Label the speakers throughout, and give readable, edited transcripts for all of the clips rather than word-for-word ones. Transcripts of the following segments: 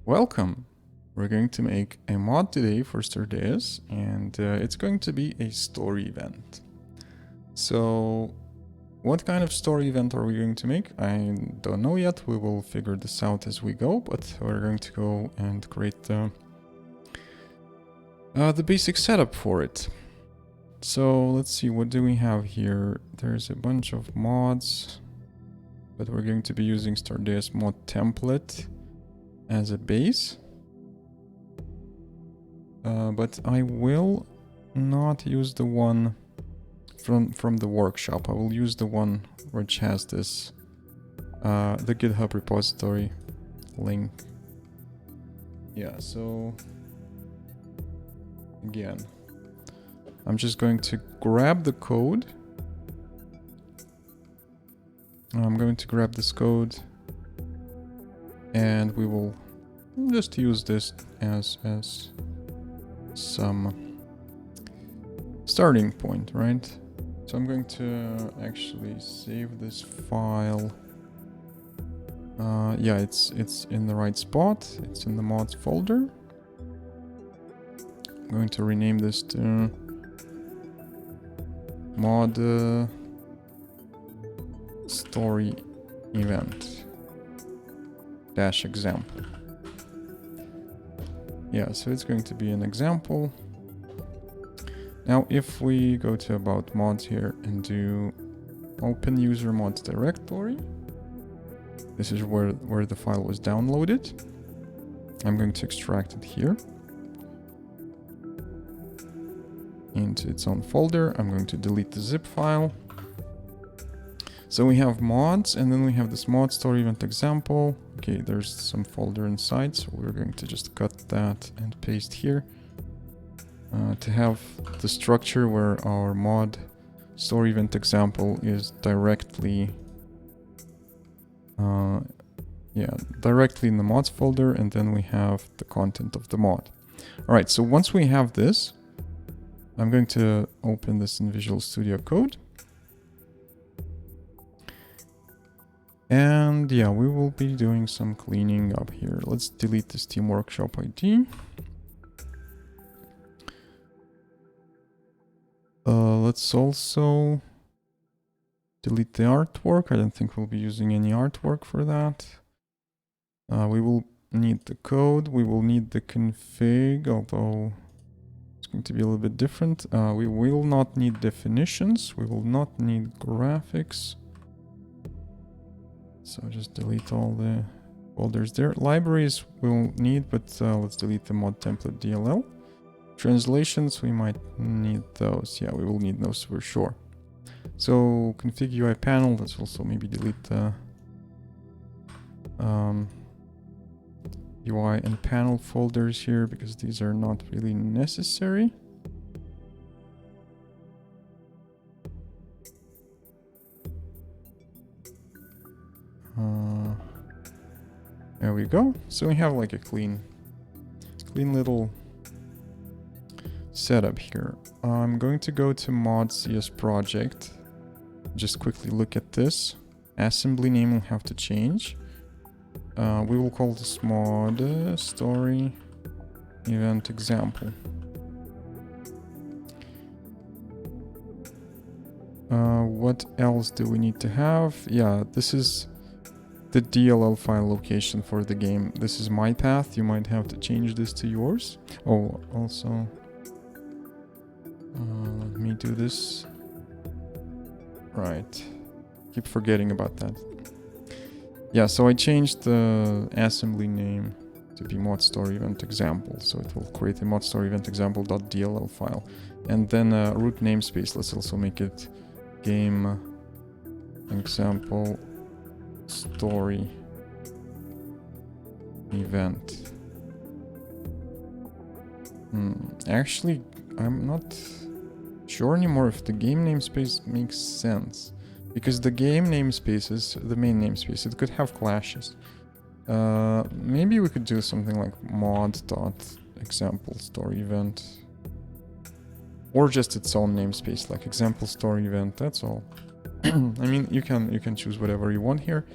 Speaker 1: Welcome! We're going to make a mod today for Stardeus, and it's going to be a story event. So, what kind of story event are we going to make? I don't know yet. We will figure this out as we go, but we're going to go and create the basic setup for it. So, let's see, what do we have here? There's a bunch of mods, but we're going to be using Stardeus mod template as a base. But I will not use the one from the workshop. I will use the one which has this the GitHub repository link. Yeah, so again, I'm just going to grab the code. I'm going to grab this code and we will just use this as some starting point, right? So I'm going to actually save this file. Yeah, it's in the right spot. It's in the mods folder. I'm going to rename this to mod story event dash example. Yeah, so it's going to be an example. Now, if we go to about mods here and do open user mods directory, this is where the file was downloaded. I'm going to extract it here into its own folder. I'm going to delete the zip file. So we have mods, and then we have this mod story event example. Okay, there's some folder inside, so we're going to just cut that and paste here to have the structure where our mod story event example is directly directly in the mods folder, and then we have the content of the mod. All right, so once we have this, I'm going to open this in Visual Studio Code. And yeah, we will be doing some cleaning up here. Let's delete this Team Workshop ID. Let's also delete the artwork. I don't think we'll be using any artwork for that. We will need the code. We will need the config, although it's going to be a little bit different. We will not need definitions. We will not need graphics. So just delete all the folders there. Libraries we'll need, but let's delete the mod template DLL. Translations, we might need those. Yeah, we will need those for sure. So config UI panel, let's also maybe delete the UI and panel folders here because these are not really necessary. There we go. So we have like a clean little setup here. I'm going to go to mod CS project. Just quickly look at this. Assembly name will have to change. We will call this mod story event example. What else do we need to have? Yeah, this is the DLL file location for the game. This is my path. You might have to change this to yours. Oh, also, let me do this. Right. Keep forgetting about that. Yeah, so I changed the assembly name to be mod story event example. So it will create a mod story event example.dll file. And then root namespace. Let's also make it game example story event. Actually, I'm not sure anymore if the game namespace makes sense, because the game namespace is the main namespace. It could have clashes. Maybe we could do something like mod.example story event, or just its own namespace, like example story event. That's all. I mean, you can choose whatever you want here.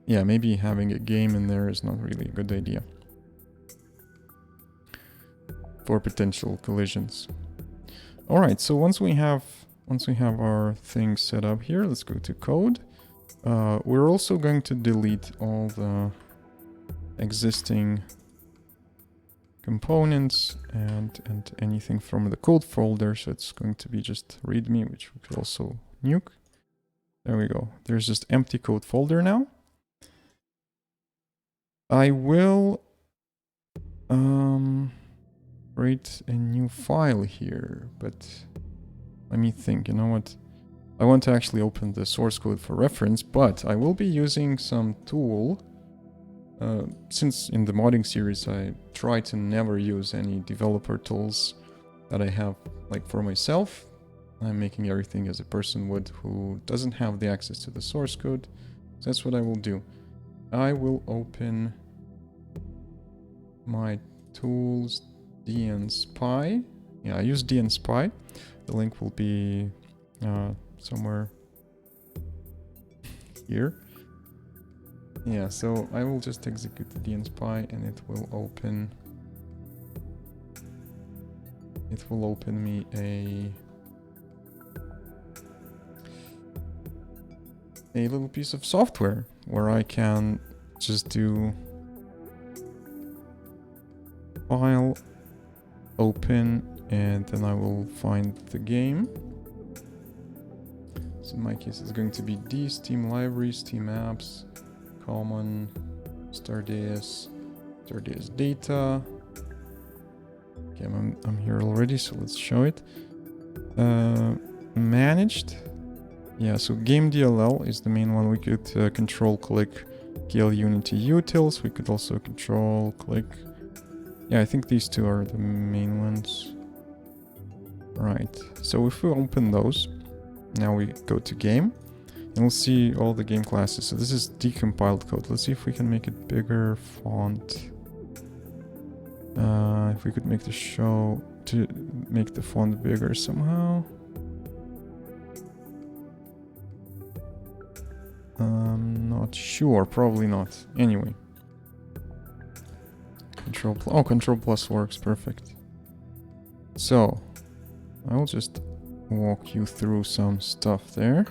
Speaker 1: yeah, maybe having a game in there is not really a good idea for potential collisions. All right, so once we have our things set up here, let's go to code. We're also going to delete all the existing components and anything from the code folder. So it's going to be just readme, which we could also nuke. There we go. There's just empty code folder now. I will create a new file here, but let me think. You know what? I want to actually open the source code for reference, but I will be using some tool. Since in the modding series I try to never use any developer tools that I have like for myself. I'm making everything as a person would who doesn't have the access to the source code. So that's what I will do. I will open my tools dnspy. Yeah, I use dnspy. The link will be somewhere here. Yeah, so I will just execute the dnspy and it will open me a little piece of software where I can just do file open and then I will find the game. So in my case it's going to be D, Steam Library, Steam Apps, Common, Stardeus data. Okay, I'm here already, so let's show it. Managed. Yeah, so game DLL is the main one. We could control click GL Unity utils. We could also control click. Yeah, I think these two are the main ones. Right. So if we open those, now we go to game. And we'll see all the game classes. So this is decompiled code. Let's see if we can make it bigger font. If we could make the font bigger somehow. I'm not sure. Probably not. Anyway. Control plus works. Perfect. So, I'll just walk you through some stuff there.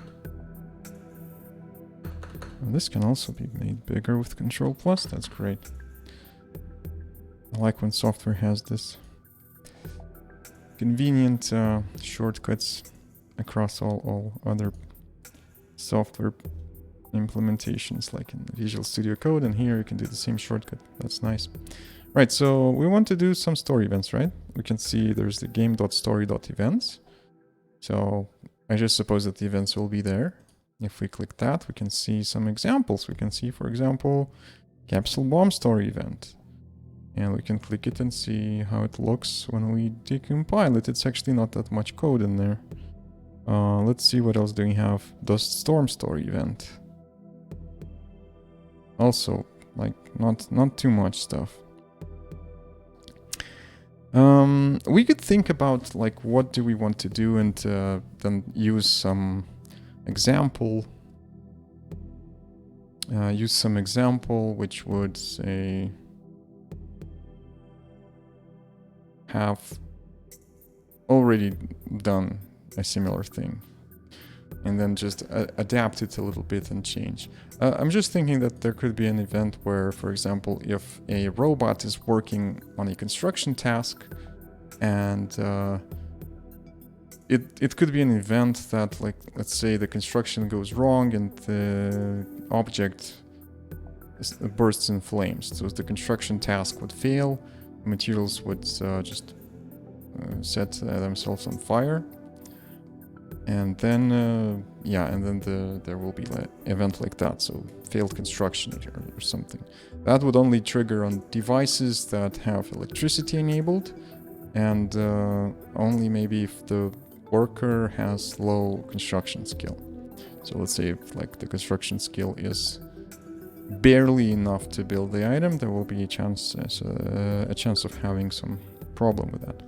Speaker 1: And this can also be made bigger with Control plus. That's great. I like when software has this convenient shortcuts across all other software implementations, like in Visual Studio Code, and here you can do the same shortcut. That's nice. Right, so we want to do some story events, right? We can see there's the game.story.events. So I just suppose that the events will be there. If we click that, we can see some examples. We can see, for example, capsule bomb story event. And we can click it and see how it looks when we decompile it. It's actually not that much code in there. Let's see what else do we have. Dust storm story event. Also, like, not too much stuff. We could think about, like, what do we want to do and then use some example. Which would say have already done a similar thing and then just adapt it a little bit and change. I'm just thinking that there could be an event where, for example, if a robot is working on a construction task and it could be an event that, like, let's say the construction goes wrong and the object bursts in flames. So the construction task would fail, materials would just set themselves on fire, and then there will be an event like that, so failed construction or something. That would only trigger on devices that have electricity enabled, and only maybe if the worker has low construction skill. So let's say if, like, the construction skill is barely enough to build the item, there will be a chance of having some problem with that.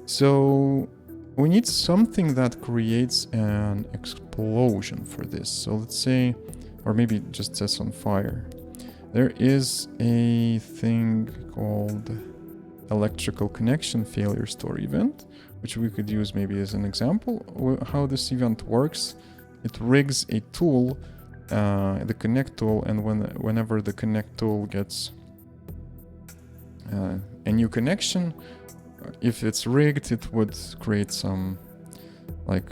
Speaker 1: So we need something that creates an explosion for this. So let's say or maybe it just sets on fire. There is a thing called electrical connection failure story event, which we could use maybe as an example. How this event works, it rigs a tool, the connect tool, and whenever the connect tool gets a new connection, if it's rigged, it would create some like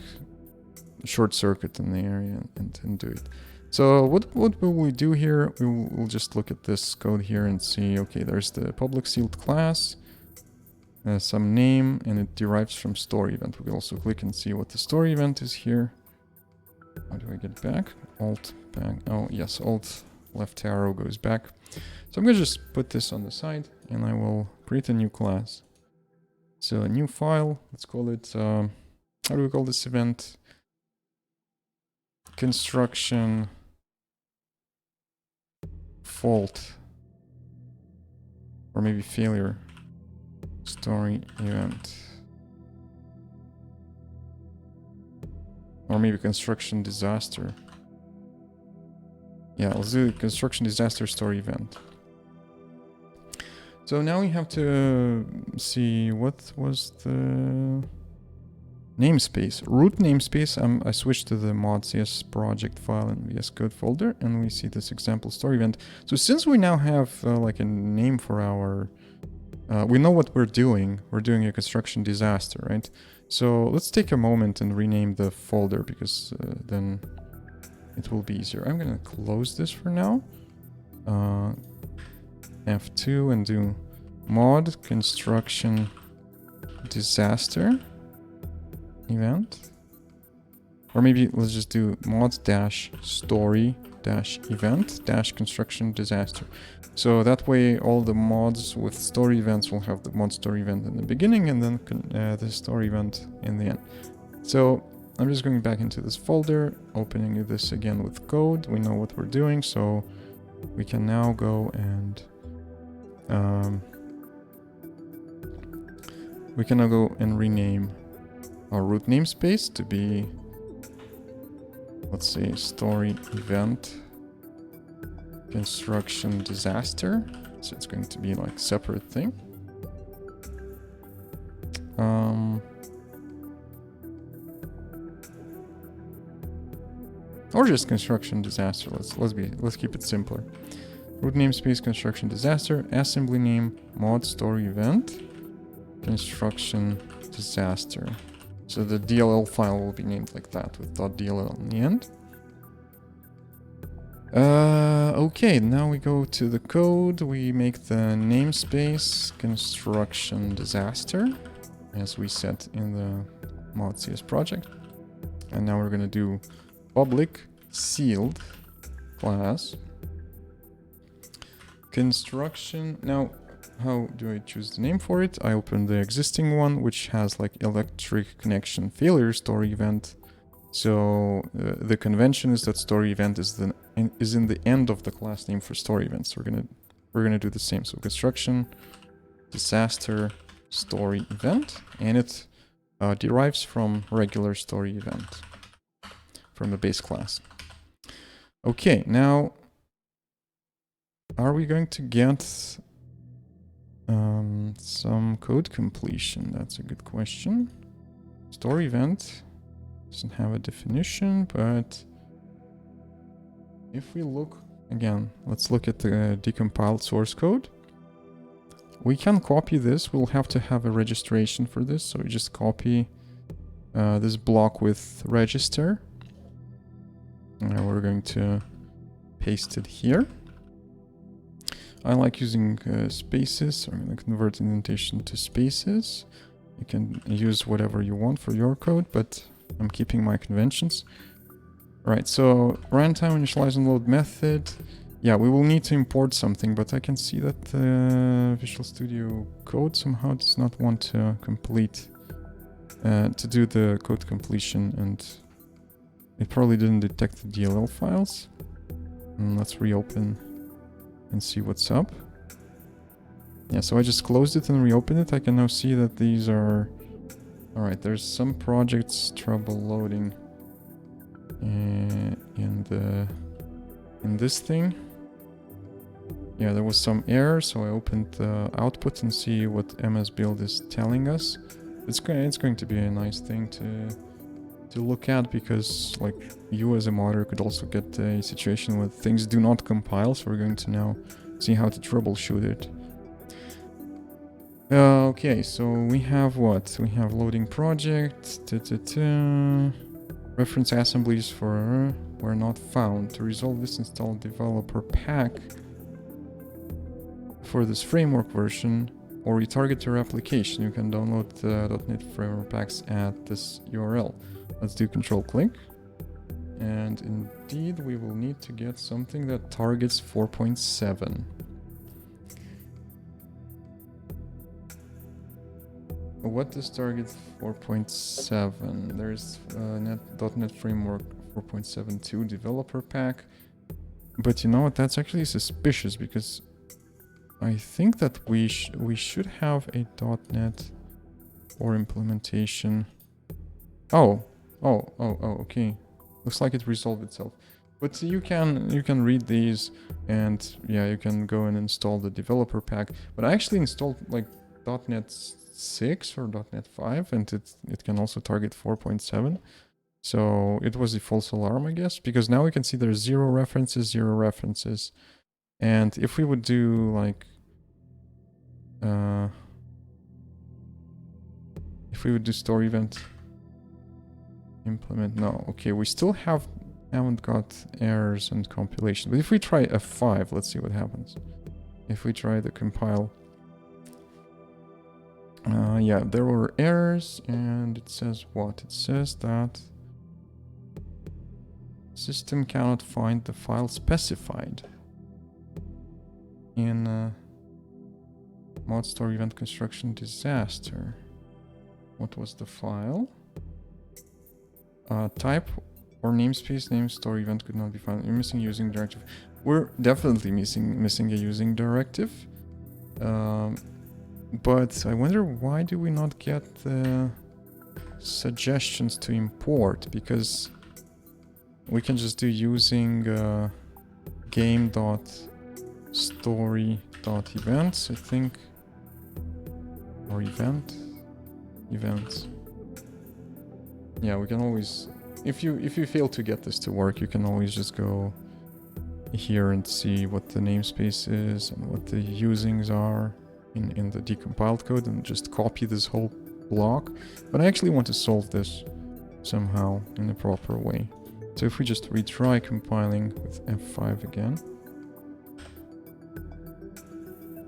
Speaker 1: short circuit in the area and do it. So what will we do here? We'll just look at this code here and see, okay, there's the public sealed class, some name, and it derives from story event. We can also click and see what the story event is here. How do I get back? Alt back. Oh yes, Alt left arrow goes back. So I'm gonna just put this on the side and I will create a new class. So a new file, let's call it, how do we call this event? Construction fault, or maybe failure story event, or maybe construction disaster. Yeah, let's do the construction disaster story event. So now we have to see what was the namespace. Root namespace, I switched to the mod.cs project file in VS Code folder, and we see this example story event. So since we now have like a name for our, we know what we're doing. We're doing a construction disaster, right? So let's take a moment and rename the folder, because then it will be easier. I'm gonna close this for now. F2 and do mod construction disaster event, or maybe let's just do mod dash story dash event dash construction disaster. So that way all the mods with story events will have the mod story event in the beginning and then the story event in the end. So I'm just going back into this folder, opening this again with code. We know what we're doing, so we can now go and rename our root namespace to be, let's say, story event construction disaster. So it's going to be like separate thing. Or just construction disaster. Let's keep it simpler. Root namespace construction disaster, assembly name mod story event construction disaster. So the DLL file will be named like that with .dll in the end. Okay, now we go to the code. We make the namespace construction disaster as we set in the mod.cs project. And now we're gonna do public sealed class construction. Now, how do I choose the name for it? I open the existing one, which has like electric connection failure story event. So the convention is that story event is in the end of the class name for story events. So we're gonna do the same. So construction disaster story event, and it derives from regular story event from the base class. Okay, now are we going to get some code completion? That's a good question. Story event doesn't have a definition, but if we look again, let's look at the decompiled source code. We can copy this. We'll have to have a registration for this. So we just copy this block with register. And we're going to paste it here. I like using spaces, so I'm going to convert indentation to spaces. You can use whatever you want for your code, but I'm keeping my conventions. Right, so runtime initialize and load method. Yeah, we will need to import something, but I can see that the Visual Studio Code somehow does not want to complete, to do the code completion, and it probably didn't detect the DLL files. Let's reopen and see what's up. Yeah, so I just closed it and reopened it. I can now see that these are... Alright, there's some projects trouble loading in the in this thing. Yeah, there was some error, so I opened the output and see what MS build is telling us. It's going to be a nice thing to look at, because like you as a modder could also get a situation where things do not compile, so we're going to now see how to troubleshoot it. Okay, so we have what? We have loading project, reference assemblies were not found. To resolve this, install developer pack for this framework version, or retarget your application. You can download the .NET framework packs at this URL. Let's do control click. And indeed, we will need to get something that targets 4.7. What does target 4.7? There's .NET Framework 4.72 developer pack. But you know what? That's actually suspicious, because I think that we should have a .NET or implementation. Oh, okay. Looks like it resolved itself. But you can read these, and yeah, you can go and install the developer pack. But I actually installed like .NET 6 or .NET 5, and it can also target 4.7. So it was a false alarm, I guess, because now we can see there's 0 references. And if we would do like if we would do store event implement, no, okay, we still haven't got errors and compilation. But if we try F5, let's see what happens. If we try the compile, yeah, there were errors, and it says what? It says that system cannot find the file specified in mod store event construction disaster. What was the file? Type or namespace name store event could not be found. You're missing using directive. We're definitely missing a using directive. But I wonder, why do we not get the suggestions to import? Because we can just do using game.story.events, I think. Or events. Yeah, we can always, if you fail to get this to work, you can always just go here and see what the namespace is and what the usings are in the decompiled code, and just copy this whole block. But I actually want to solve this somehow in a proper way. So if we just retry compiling with F5 again,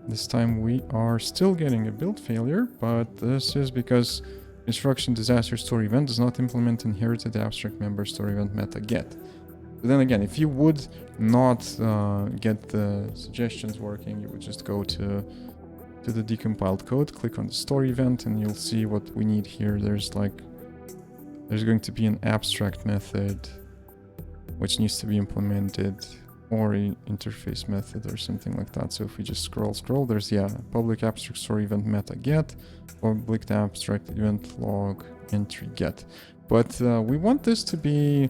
Speaker 1: this time we are still getting a build failure, but this is because instruction disaster store event does not implement inherited abstract member store event meta get. But then again, if you would not get the suggestions working, you would just go to the decompiled code, click on the store event, and you'll see what we need here. There's going to be an abstract method which needs to be implemented, or an interface method or something like that. So if we just scroll, there's, yeah, public abstract store event meta get, public abstract event log entry get. But we want this to be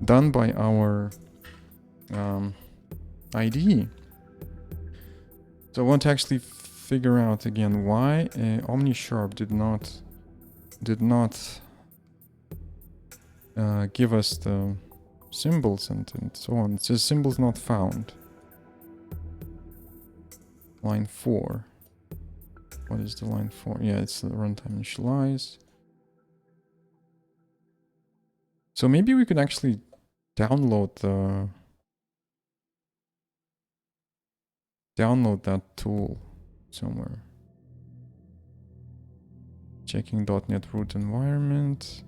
Speaker 1: done by our IDE. So I want to actually figure out again why OmniSharp did not give us the symbols and so on. It says symbols not found. Line 4. What is the line 4? Yeah, it's the runtime initialize. So maybe we could actually download that tool somewhere. Checking .NET root environment.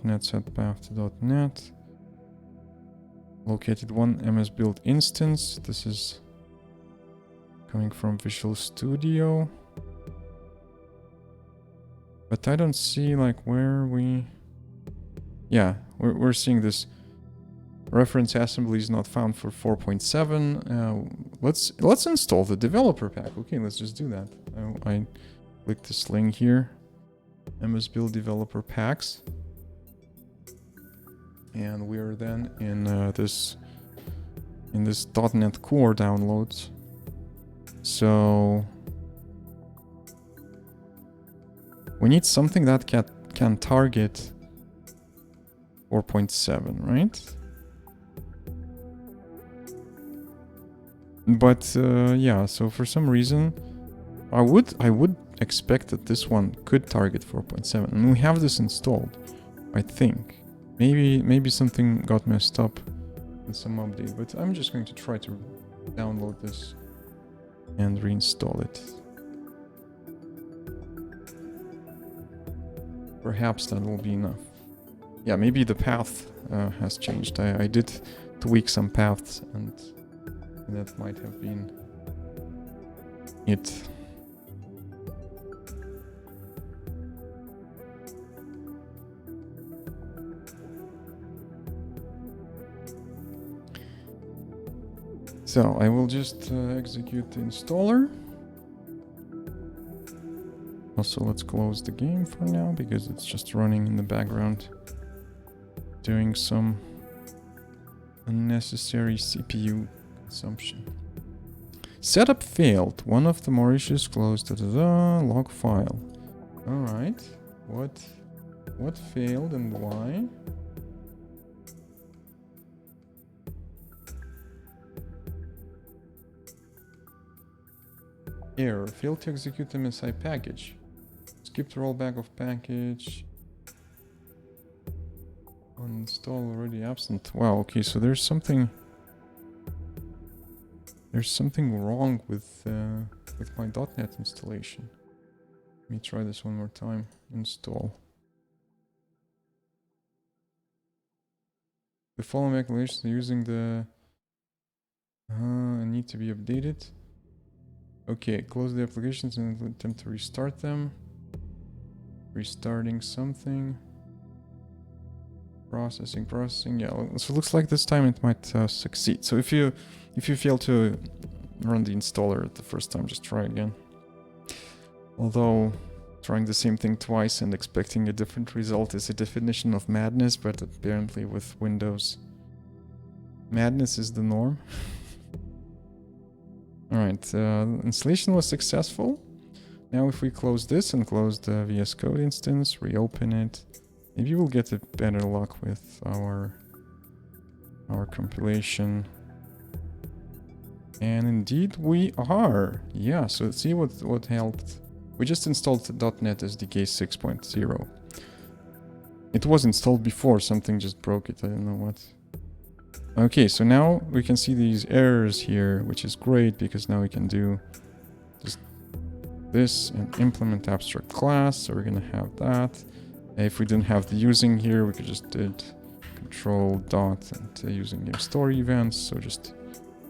Speaker 1: .NET set path to .NET. Located one MS build instance. This is coming from Visual Studio. But I don't see like where we... Yeah, we're seeing this reference assembly is not found for 4.7. Let's install the developer pack. Okay, let's just do that. I click this link here. MS build developer packs. And we're then in this .NET Core downloads. So we need something that can target 4.7, right? But yeah, so for some reason, I would expect that this one could target 4.7, and we have this installed, I think. Maybe something got messed up in some update, but I'm just going to try to download this and reinstall it. Perhaps that will be enough. Yeah, maybe the path has changed. I did tweak some paths, and that might have been it. So I will just execute the installer. Also, let's close the game for now because it's just running in the background, doing some unnecessary CPU consumption. Setup failed. One of the more issues closed. Log file. All right. What failed and why? Error. Failed to execute MSI package. Skipped rollback of package. Uninstall already absent. Wow, okay, so there's something wrong with my .NET installation. Let me try this one more time. Install. The following calculations using the need to be updated. Okay, close the applications and attempt to restart them. Restarting something. Processing. Yeah, so it looks like this time it might succeed. So if you fail to run the installer the first time, just try again. Although trying the same thing twice and expecting a different result is a definition of madness, but apparently with Windows, madness is the norm. Alright, installation was successful. Now if we close this and close the VS Code instance, reopen it, maybe we'll get a better luck with our compilation. And indeed we are. Yeah, so let's see what helped. We just installed .NET SDK 6.0. It was installed before, something just broke it, I don't know what. Okay, so now we can see these errors here, which is great because now we can do just this and implement abstract class. So we're gonna have that. If we didn't have the using here, we could just did control dot and using your story events. So just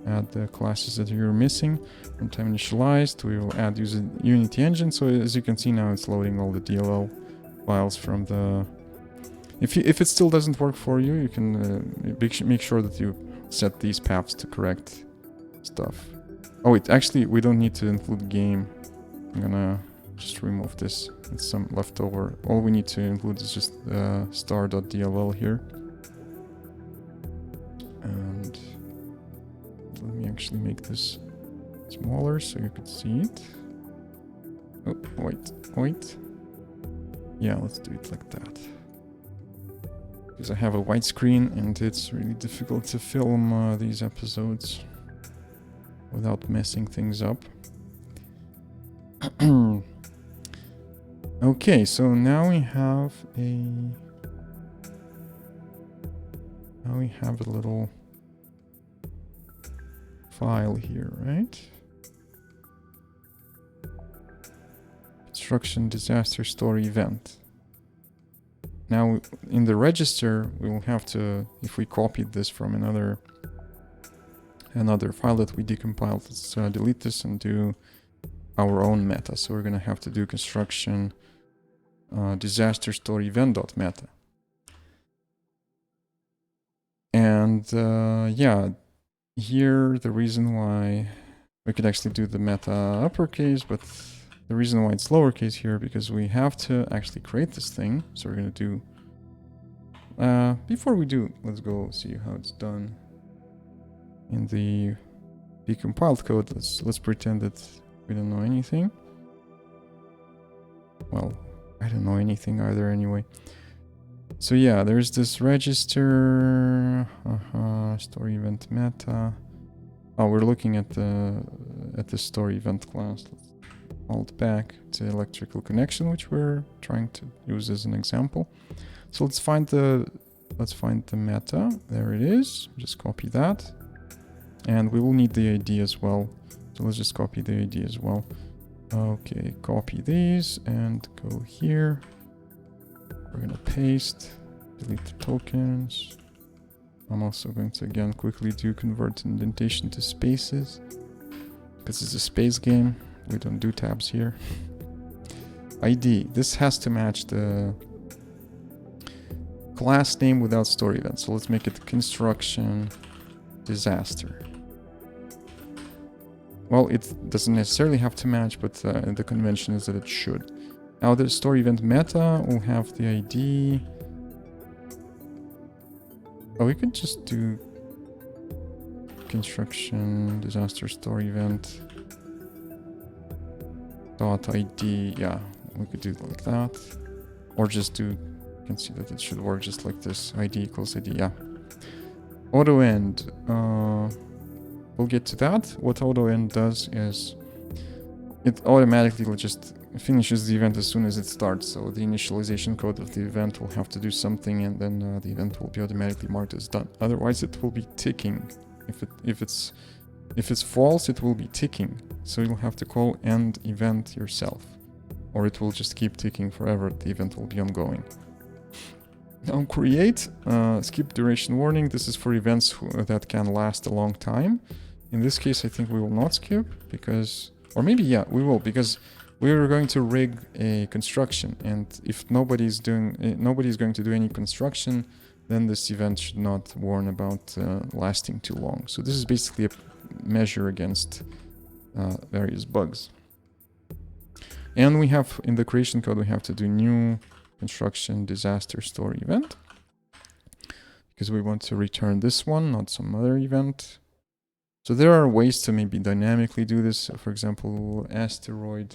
Speaker 1: add the classes that you're missing. Runtime initialized, we will add using Unity engine. So as you can see now, it's loading all the DLL files from the. If it still doesn't work for you, you can make sure that you set these paths to correct stuff. Oh wait, actually we don't need to include game. I'm gonna just remove this. It's some leftover. All we need to include is just star.dll here. And let me actually make this smaller so you could see it. Oh, wait. Yeah, let's do it like that. Because I have a widescreen and it's really difficult to film these episodes without messing things up. Okay, so now we have a little file here, right? Construction disaster story event. Now, in the register, we will have to, if we copied this from another file that we decompiled, let's delete this and do our own meta. So we're going to have to do construction disaster story event.meta. And yeah, here the reason why we could actually do the meta uppercase, but the reason why it's lowercase here, because we have to actually create this thing. So we're going to do Before we do, let's go see how it's done in the decompiled code. Let's pretend that we don't know anything. Well, I don't know anything either anyway. So yeah, there's this register, story event meta. Oh, we're looking at the story event class. Let's hold back to electrical connection, which we're trying to use as an example. So let's find the meta. There it is. Just copy that, and we will need the ID as well. So let's just copy the ID as well. Okay, copy these and go here. We're gonna paste, delete the tokens. I'm also going to again quickly convert indentation to spaces, because it's a space game. We don't do tabs here. ID. This has to match the class name without story event. So let's make it construction disaster. Well, it doesn't necessarily have to match, but the convention is that it should. Now the story event meta will have the ID. Oh, we could just do construction disaster story event dot ID. Yeah, we could do it like that, or just do. You can see that it should work just like this. ID equals ID. Yeah. Auto end. We'll get to that. What auto end does is it automatically just finishes the event as soon as it starts. So the initialization code of the event will have to do something, and then the event will be automatically marked as done. Otherwise, it will be ticking. If it's false, it will be ticking. So you'll have to call end event yourself, or it will just keep ticking forever. The event will be ongoing. Now create skip duration warning. This is for events that can last a long time. In this case, I think we will not skip because, or maybe yeah, we will, because we are going to rig a construction, and if nobody's going to do any construction, then this event should not warn about lasting too long. So this is basically a measure against various bugs. And we have in the creation code, we have to do new construction disaster story event, because we want to return this one, not some other event. So there are ways to maybe dynamically do this. For example, asteroid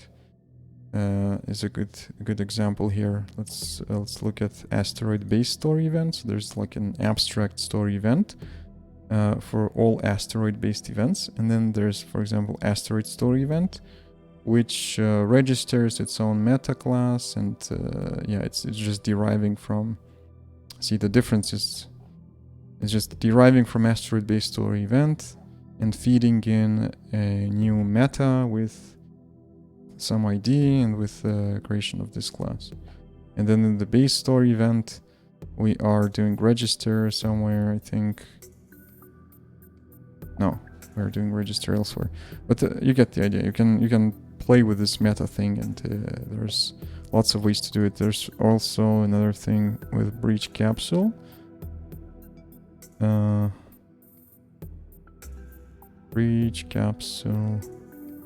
Speaker 1: is a good example here. Let's look at asteroid based story events. There's like an abstract story event for all asteroid based events, and then there's, for example, asteroid story event, which registers its own meta class, and yeah, it's just deriving from. See, the difference is it's just deriving from asteroid based story event and feeding in a new meta with some ID and with the creation of this class. And then in the base story event, we are doing register somewhere, I think. No, we're doing register elsewhere. But you get the idea. You can play with this meta thing, and there's lots of ways to do it. There's also another thing with breach capsule. Breach capsule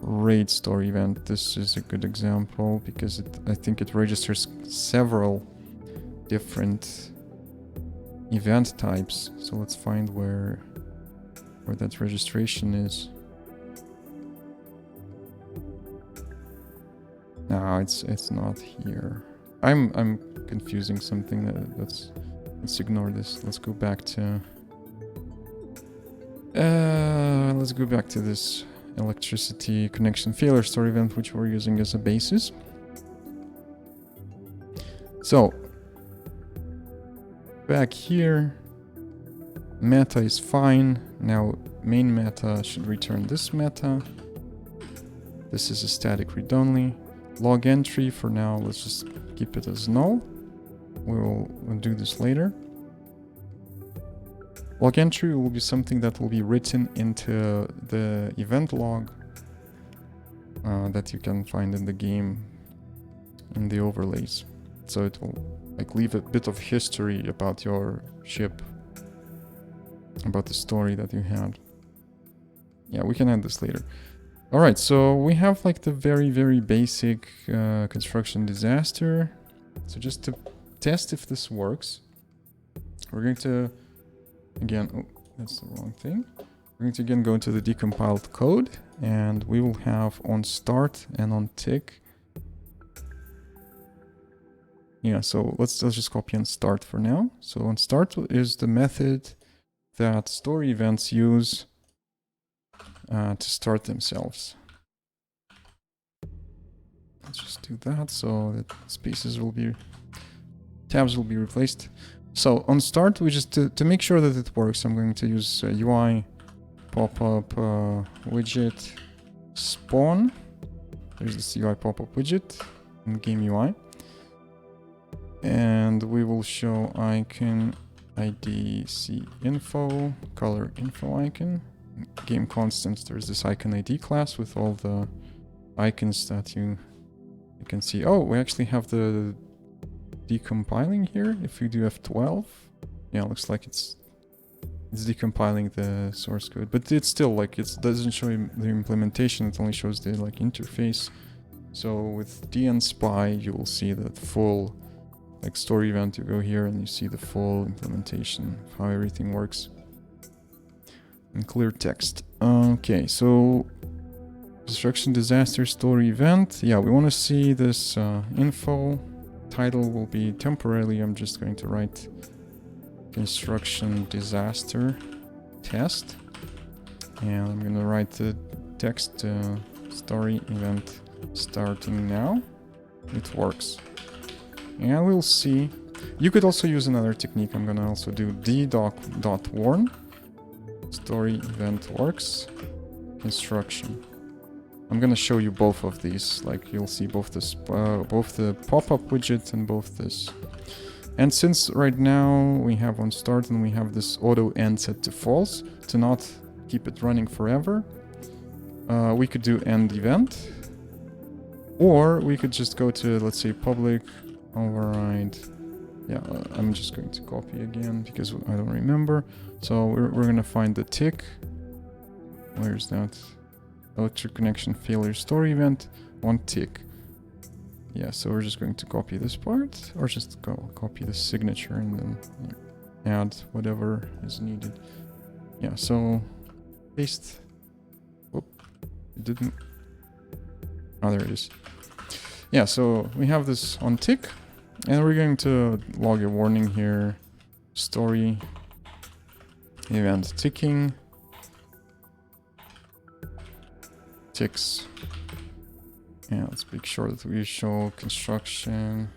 Speaker 1: raid story event. This is a good example because I think it registers several different event types. So let's find where that registration is. No, it's not here. I'm confusing something. Let's ignore this. Let's go back to this electricity connection failure story event, which we're using as a basis. So back here, meta is fine. Now main meta should return this meta. This is a static read-only. Log entry for now, let's just keep it as null. We'll do this later. Log entry will be something that will be written into the event log that you can find in the game in the overlays. So it will like leave a bit of history about your ship, about the story that you had. Yeah, we can add this later. All right, so we have like the very, very basic construction disaster. So just to test if this works, We're going to, again, oh, that's the wrong thing. We're going to again go into the decompiled code, and we will have on start and on tick. Yeah, so let's just copy on start for now. So on start is the method that story events use to start themselves. Let's just do that so that tabs will be replaced. So on start, we just, to make sure that it works, I'm going to use UI pop-up widget spawn. There's this UI pop-up widget in game UI. And we will show icon ID C info, color info icon. Game constants, there's this icon ID class with all the icons that you can see. Oh, we actually have the decompiling here. If we do F12, yeah, looks like it's decompiling the source code, but it's still like it doesn't show the implementation. It only shows the like interface. So with dnspy, you will see the full like story event. You go here and you see the full implementation of how everything works in clear text. Okay, so construction disaster story event. Yeah, we want to see this info. Title will be temporarily, I'm just going to write construction disaster test, and I'm going to write the text story event starting now. It works, and we'll see. You could also use another technique. I'm going to also do d.warn story event works construction. I'm gonna show you both of these. Like you'll see both this, both the pop-up widget and both this. And since right now we have on start and we have this auto end set to false to not keep it running forever, we could do end event, or we could just go to, let's say, public override. Yeah, I'm just going to copy again because I don't remember. So we're gonna find the tick. Where's that? Electric connection failure story event, one tick. Yeah, so we're just going to copy this part, or just copy the signature and then add whatever is needed. Yeah, so paste. Whoop, it didn't. Oh, there it is. Yeah, so we have this on tick, and we're going to log a warning here. Story event ticking. Ticks. Yeah, let's make sure that we show construction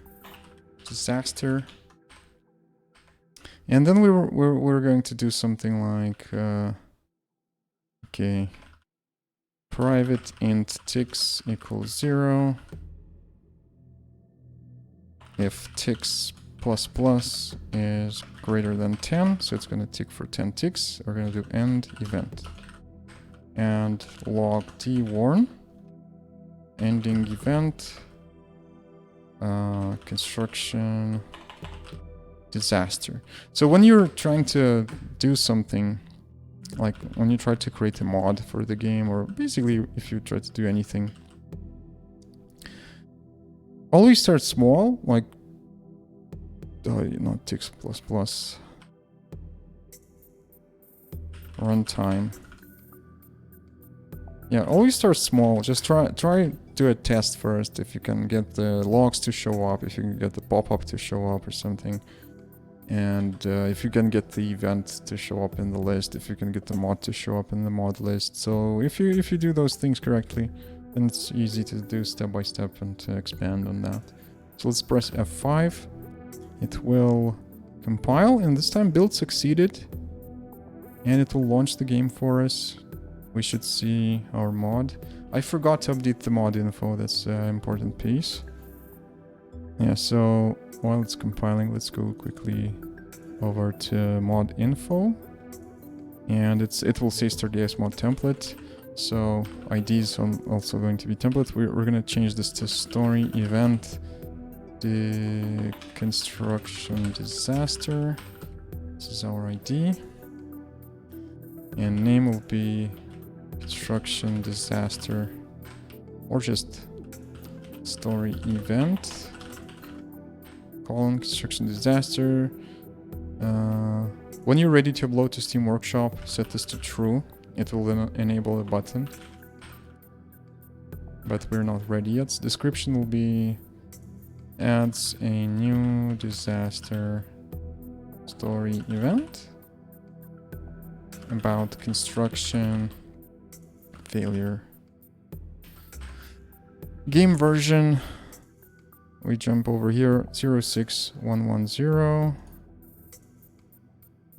Speaker 1: disaster. And then we're going to do something like okay, private int ticks equals 0 if ticks ++ is greater than 10, so it's going to tick for 10 ticks. We're going to do end event. And log dwarn ending event construction disaster. So when you're trying to do something, like when you try to create a mod for the game, or basically if you try to do anything, always start small, like not ticks ++ runtime. Yeah, always start small. Just try do a test first. If you can get the logs to show up, if you can get the pop-up to show up or something, and if you can get the event to show up in the list, if you can get the mod to show up in the mod list. So if you do those things correctly, then it's easy to do step by step and to expand on that. So let's press F5. It will compile, and this time build succeeded, and it will launch the game for us. We should see our mod. I forgot to update the mod info. That's an important piece. Yeah, so while it's compiling, let's go quickly over to mod info. And it will say Stardeus mod template. So ID is also going to be template. We're going to change this to story event the construction disaster. This is our ID. And name will be construction disaster, or just story event colon construction disaster When you're ready to upload to Steam Workshop, set this to true. It will then enable a button. But we're not ready yet. Description will be adds a new disaster story event about construction failure. Game version, we jump over here, 06110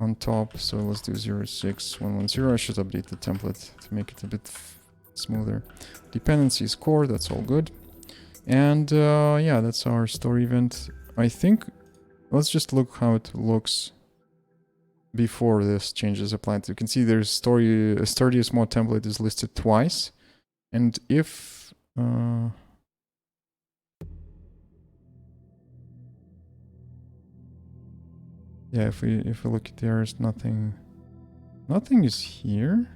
Speaker 1: on top, so let's do 06110. I should update the template to make it a bit smoother. Dependencies core, that's all good. And yeah, that's our story event. I think, let's just look how it looks before this change is applied. You can see there's Stardeus mod template is listed twice. And if yeah, if we look at there's nothing is here.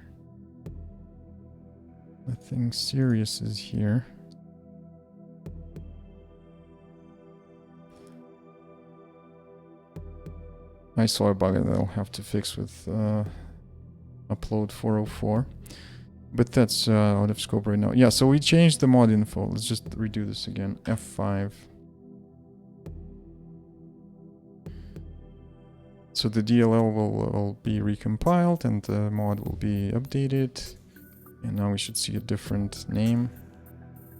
Speaker 1: Nothing serious is here. I saw a bug that I'll have to fix with upload 404. But that's out of scope right now. Yeah, so we changed the mod info. Let's just redo this again. F5. So the DLL will be recompiled and the mod will be updated. And now we should see a different name.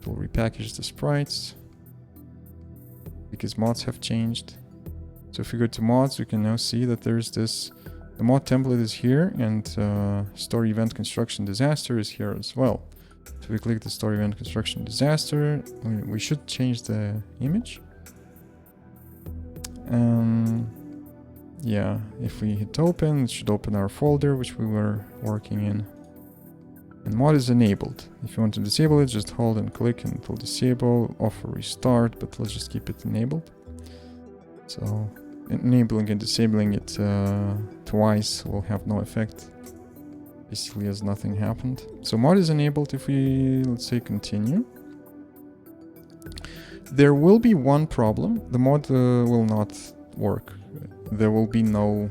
Speaker 1: It will repackage the sprites because mods have changed. So if we go to mods, we can now see that there's this, the mod template is here and story event construction disaster is here as well. So we click the story event construction disaster, we should change the image. Yeah, if we hit open, it should open our folder, which we were working in. And mod is enabled. If you want to disable it, just hold and click and it will disable, offer restart, but let's just keep it enabled. So enabling and disabling it twice will have no effect, basically as nothing happened. So mod is enabled. If we, let's say, continue, there will be one problem. The mod will not work. There will be no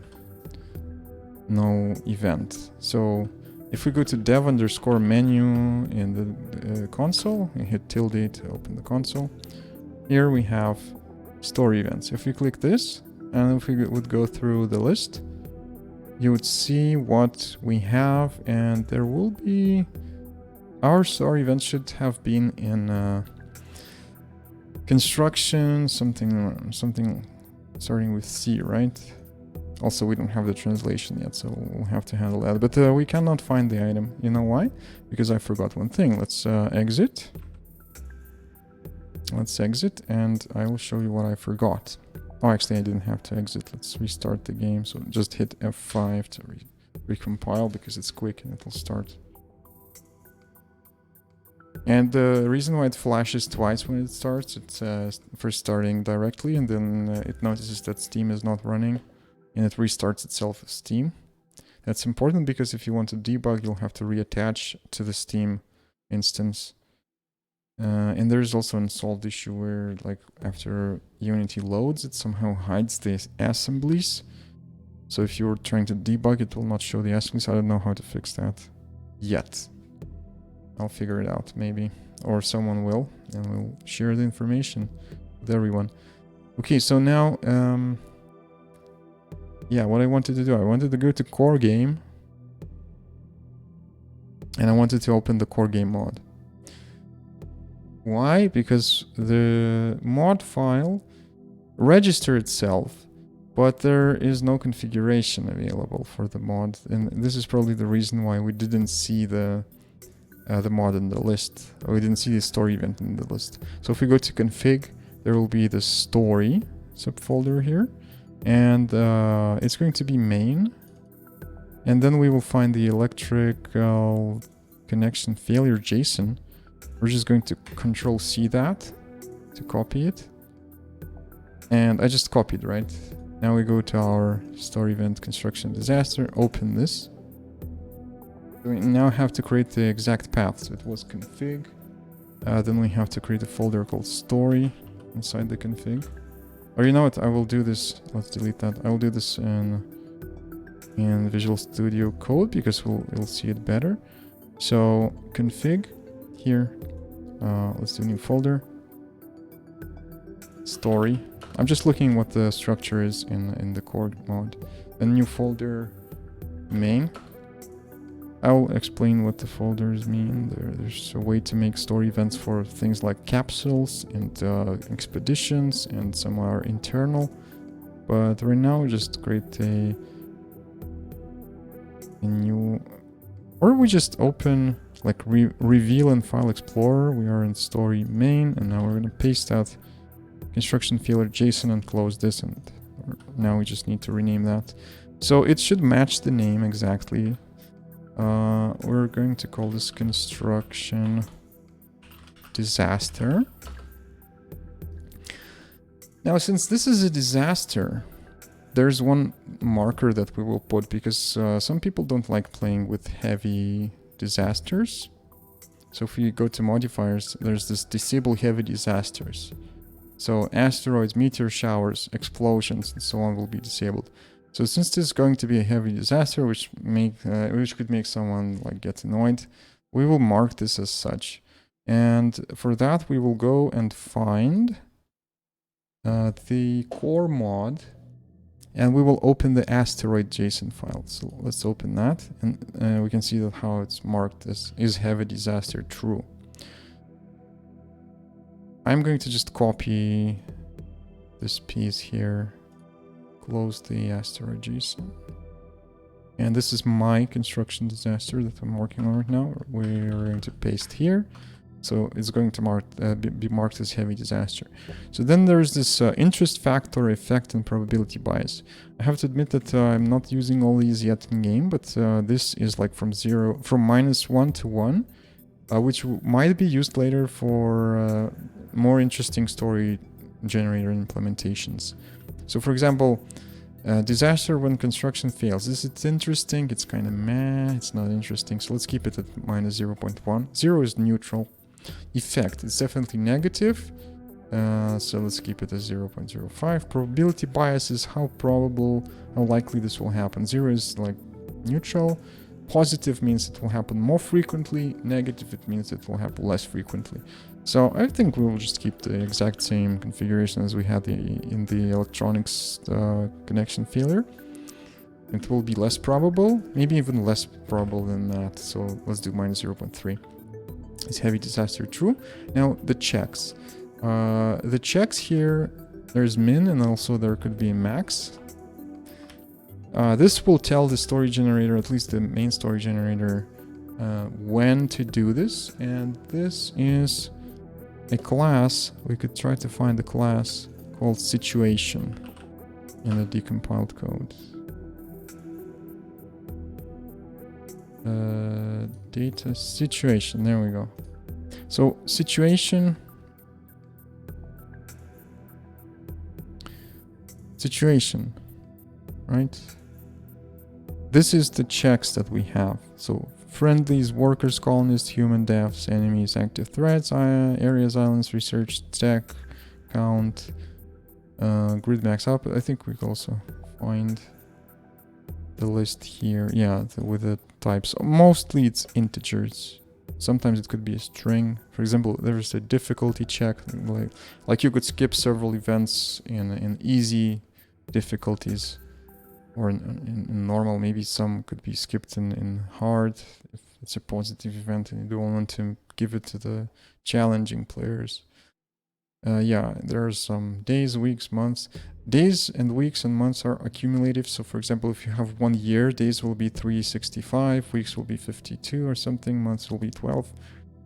Speaker 1: event. So if we go to dev_menu in the console and hit tilde to open the console, here we have story events. If we click this, and if we would go through the list, you would see what we have, and there will be, our story events should have been in construction, something starting with C, right? Also, we don't have the translation yet, so we'll have to handle that. But we cannot find the item. You know why? Because I forgot one thing. Let's exit. Let's exit, and I will show you what I forgot. Oh, actually, I didn't have to exit. Let's restart the game. So just hit F5 to recompile because it's quick and it'll start. And the reason why it flashes twice when it starts, it's first starting directly, and then it notices that Steam is not running, and it restarts itself as Steam. That's important because if you want to debug, you'll have to reattach to the Steam instance. And there's also an unsolved issue where, like, after Unity loads, it somehow hides the assemblies. So if you're trying to debug, it will not show the assemblies. I don't know how to fix that yet. I'll figure it out, maybe. Or someone will, and we'll share the information with everyone. Okay, so now, yeah, what I wanted to do, I wanted to go to core game, and I wanted to open the core game mod. Why? Because the mod file registers itself, but there is no configuration available for the mod, and this is probably the reason why we didn't see the mod in the list. We didn't see the story event in the list. So if we go to config, there will be the story subfolder here, and it's going to be main, and then we will find the electrical connection failure JSON. We're just going to Control-C that to copy it, and I just copied, right? Now we go to our story event construction disaster, open this. We now have to create the exact path. So it was config. Then we have to create a folder called story inside the config. Or you know what? I will do this. Let's delete that. I will do this in Visual Studio Code because we'll see it better. So config here. Let's do new folder. Story. I'm just looking what the structure is in the core mode. Then new folder main. I'll explain what the folders mean. There's a way to make story events for things like capsules and expeditions, and some are internal. But right now, we just create a new, or we just open like reveal in File Explorer. We are in story main, and now we're gonna paste out construction failure JSON and close this. And now we just need to rename that, so it should match the name exactly. We're going to call this construction disaster. Now, since this is a disaster, there's one marker that we will put, because some people don't like playing with heavy disasters. So if you go to modifiers, there's this disable heavy disasters. So asteroids, meteor showers, explosions, and so on will be disabled. So since this is going to be a heavy disaster, which could make someone like get annoyed, we will mark this as such. And for that, we will go and find the core mod, and we will open the asteroid JSON file. So let's open that, and we can see that how it's marked as is heavy disaster true. I'm going to just copy this piece here. Close the asteroid JSON. And this is my construction disaster that I'm working on right now. We're going to paste here. So it's going to be marked as heavy disaster. So then there's this interest factor, effect, and probability bias. I have to admit that I'm not using all these yet in game, but this is like from -1 to 1, which might be used later for more interesting story generator implementations. So for example, disaster when construction fails. It's interesting, it's kind of meh, it's not interesting. So let's keep it at -0.1. 0 is neutral. Effect, it's definitely negative. So let's keep it as 0.05. Probability bias is how likely this will happen. 0 is like neutral. Positive means it will happen more frequently. Negative, it means it will happen less frequently. So I think we will just keep the exact same configuration as we had in the electronics connection failure. It will be less probable, maybe even less probable than that. So let's do -0.3. Is heavy disaster true? Now the checks. The checks here, there's min, and also there could be a max. This will tell the story generator, at least the main story generator, when to do this. And this is a class. We could try to find a class called situation in the decompiled code. Data situation, there we go. So situation, right? This is the checks that we have. So friendlies, workers, colonists, human deaths, enemies, active threats, areas, islands, research, tech, count, grid max output. I think we can also find the list here. Yeah, with the types. Mostly it's integers. Sometimes it could be a string. For example, there's a difficulty check. Like you could skip several events in easy difficulties. Or in normal, maybe some could be skipped in hard if it's a positive event and you don't want to give it to the challenging players. Yeah, there are some days, weeks, months. Days and weeks and months are accumulative. So for example, if you have 1 year, days will be 365, weeks will be 52 or something, months will be 12.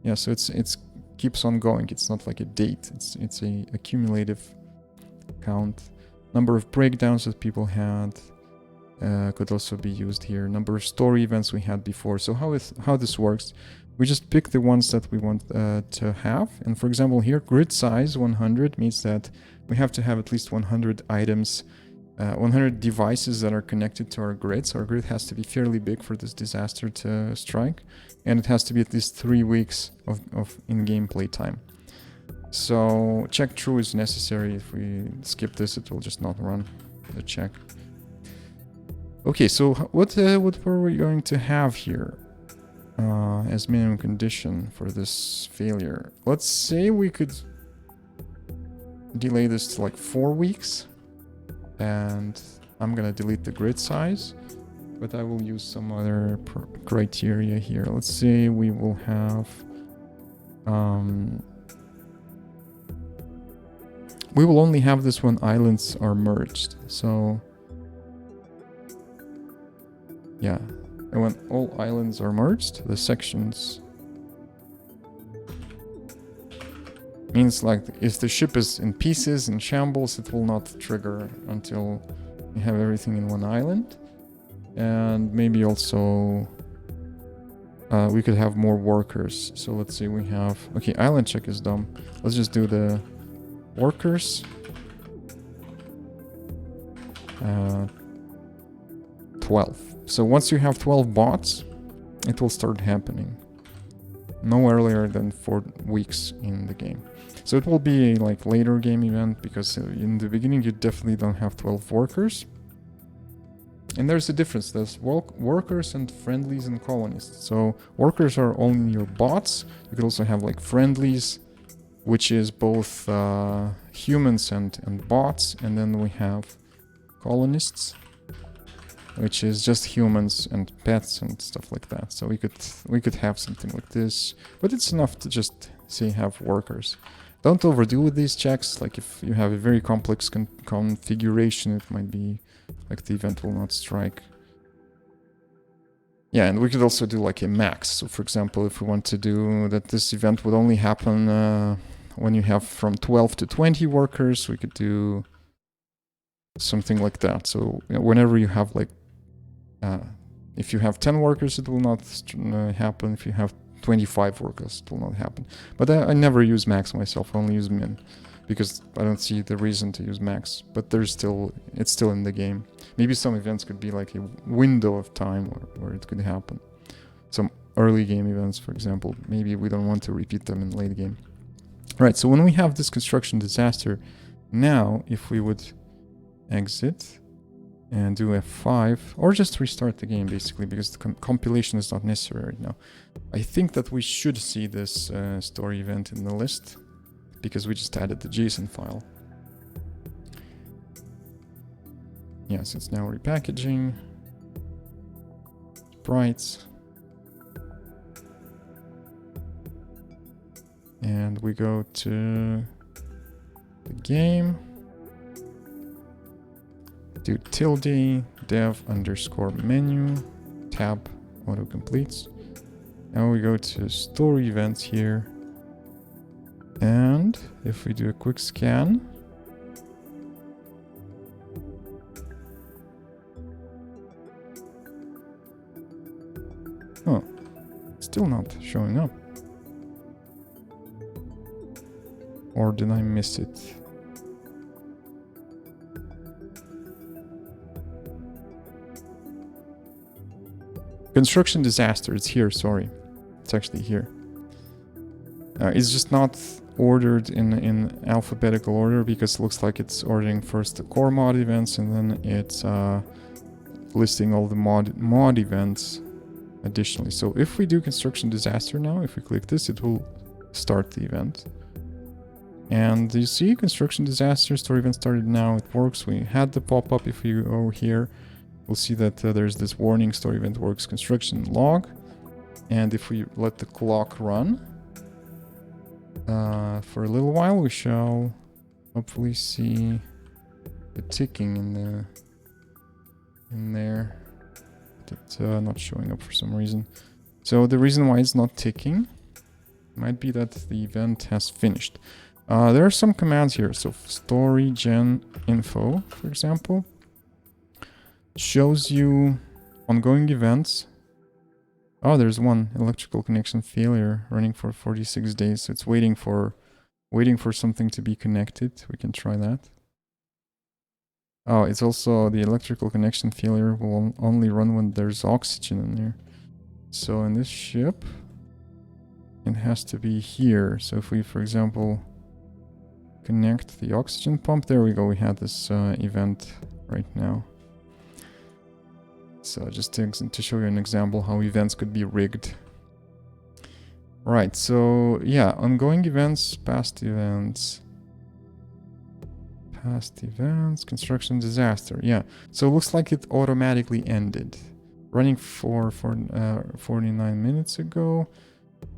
Speaker 1: Yeah, so it's keeps on going. It's not like a date. It's a accumulative count. Number of breakdowns that people had. Could also be used here. Number of story events we had before. So how this works, we just pick the ones that we want to have. And for example here, grid size 100 means that we have to have at least 100 items, 100 devices that are connected to our grid. So our grid has to be fairly big for this disaster to strike. And it has to be at least 3 weeks of in-game playtime. So check true is necessary. If we skip this, it will just not run the check. Okay, so what were we going to have here as minimum condition for this failure? Let's say we could delay this to like 4 weeks, and I'm gonna delete the grid size, but I will use some other criteria here. Let's say we will have we will only have this when islands are merged. So yeah, and when all islands are merged, the sections means like if the ship is in pieces, in shambles, it will not trigger until you have everything in one island. And maybe also we could have more workers. So let's say we have, okay, island check is dumb. Let's just do the workers. 12. So once you have 12 bots, it will start happening. No earlier than 4 weeks in the game. So it will be a like later game event, because in the beginning you definitely don't have 12 workers. And there's a difference. There's workers and friendlies and colonists. So workers are only your bots. You could also have like friendlies, which is both humans and bots. And then we have colonists, which is just humans and pets and stuff like that. So we could have something like this, but it's enough to just say have workers. Don't overdo with these checks. Like if you have a very complex configuration, it might be like the event will not strike. Yeah, and we could also do like a max. So for example, if we want to do that this event would only happen when you have from 12 to 20 workers, we could do something like that. So whenever you have like, if you have 10 workers, it will not happen. If you have 25 workers, it will not happen. But I never use max myself, I only use min, because I don't see the reason to use max. But it's still in the game. Maybe some events could be like a window of time where it could happen. Some early game events, for example, maybe we don't want to repeat them in late game. Right, so when we have this construction disaster, now if we would exit and do F5, or just restart the game basically, because the compilation is not necessary right now. I think that we should see this story event in the list, because we just added the JSON file. Yes, it's now repackaging. Sprites. And we go to the game. Do tilde dev underscore menu tab auto completes. Now we go to story events here. And if we do a quick scan, oh, still not showing up. Or did I miss it? Construction disaster, it's here, sorry. It's actually here. It's just not ordered in alphabetical order, because it looks like it's ordering first the core mod events, and then it's listing all the mod events additionally. So if we do construction disaster now, if we click this, it will start the event. And you see construction disaster story event started now. It works. We had the pop-up. If we go here, we'll see that there's this warning story event works construction log. And if we let the clock run for a little while, we shall hopefully see the ticking in there. It's not showing up for some reason. So the reason why it's not ticking might be that the event has finished. There are some commands here. So story gen info, for example, shows you ongoing events. Oh, there's one electrical connection failure running for 46 days. So it's waiting for something to be connected. We can try that. Oh, it's also the electrical connection failure will only run when there's oxygen in there. So in this ship, it has to be here. So if we, for example, connect the oxygen pump. There we go. We had this event right now. So just to show you an example how events could be rigged. Right, so yeah, ongoing events, past events, construction disaster. Yeah, so it looks like it automatically ended. Running for 49 minutes ago.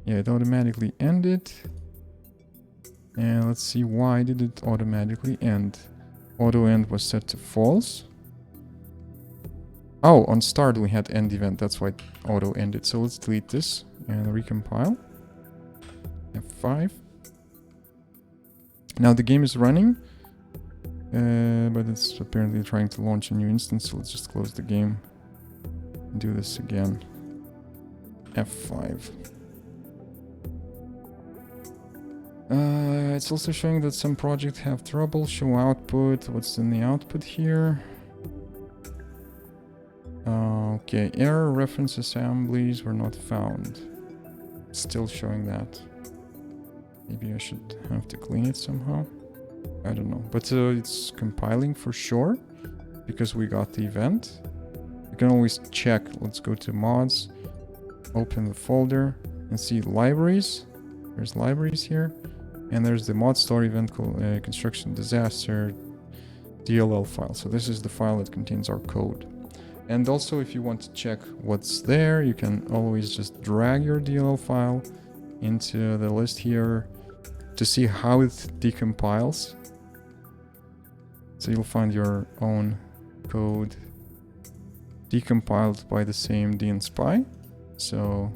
Speaker 1: Yeah, it automatically ended. And let's see, why did it automatically end? Auto end was set to false. Oh, on start we had end event, that's why it auto ended. So let's delete this and recompile. F5. Now the game is running, but it's apparently trying to launch a new instance, so let's just close the game and do this again. F5. It's also showing that some projects have trouble. Show output. What's in the output here? Okay, error reference assemblies were not found. It's still showing that. Maybe I should have to clean it somehow. I don't know. But it's compiling for sure, because we got the event. You can always check. Let's go to mods, open the folder, and see libraries. There's libraries here. And there's the mod store event construction disaster DLL file. So this is the file that contains our code. And also, if you want to check what's there, you can always just drag your DLL file into the list here to see how it decompiles. So you'll find your own code decompiled by the same dnspy. So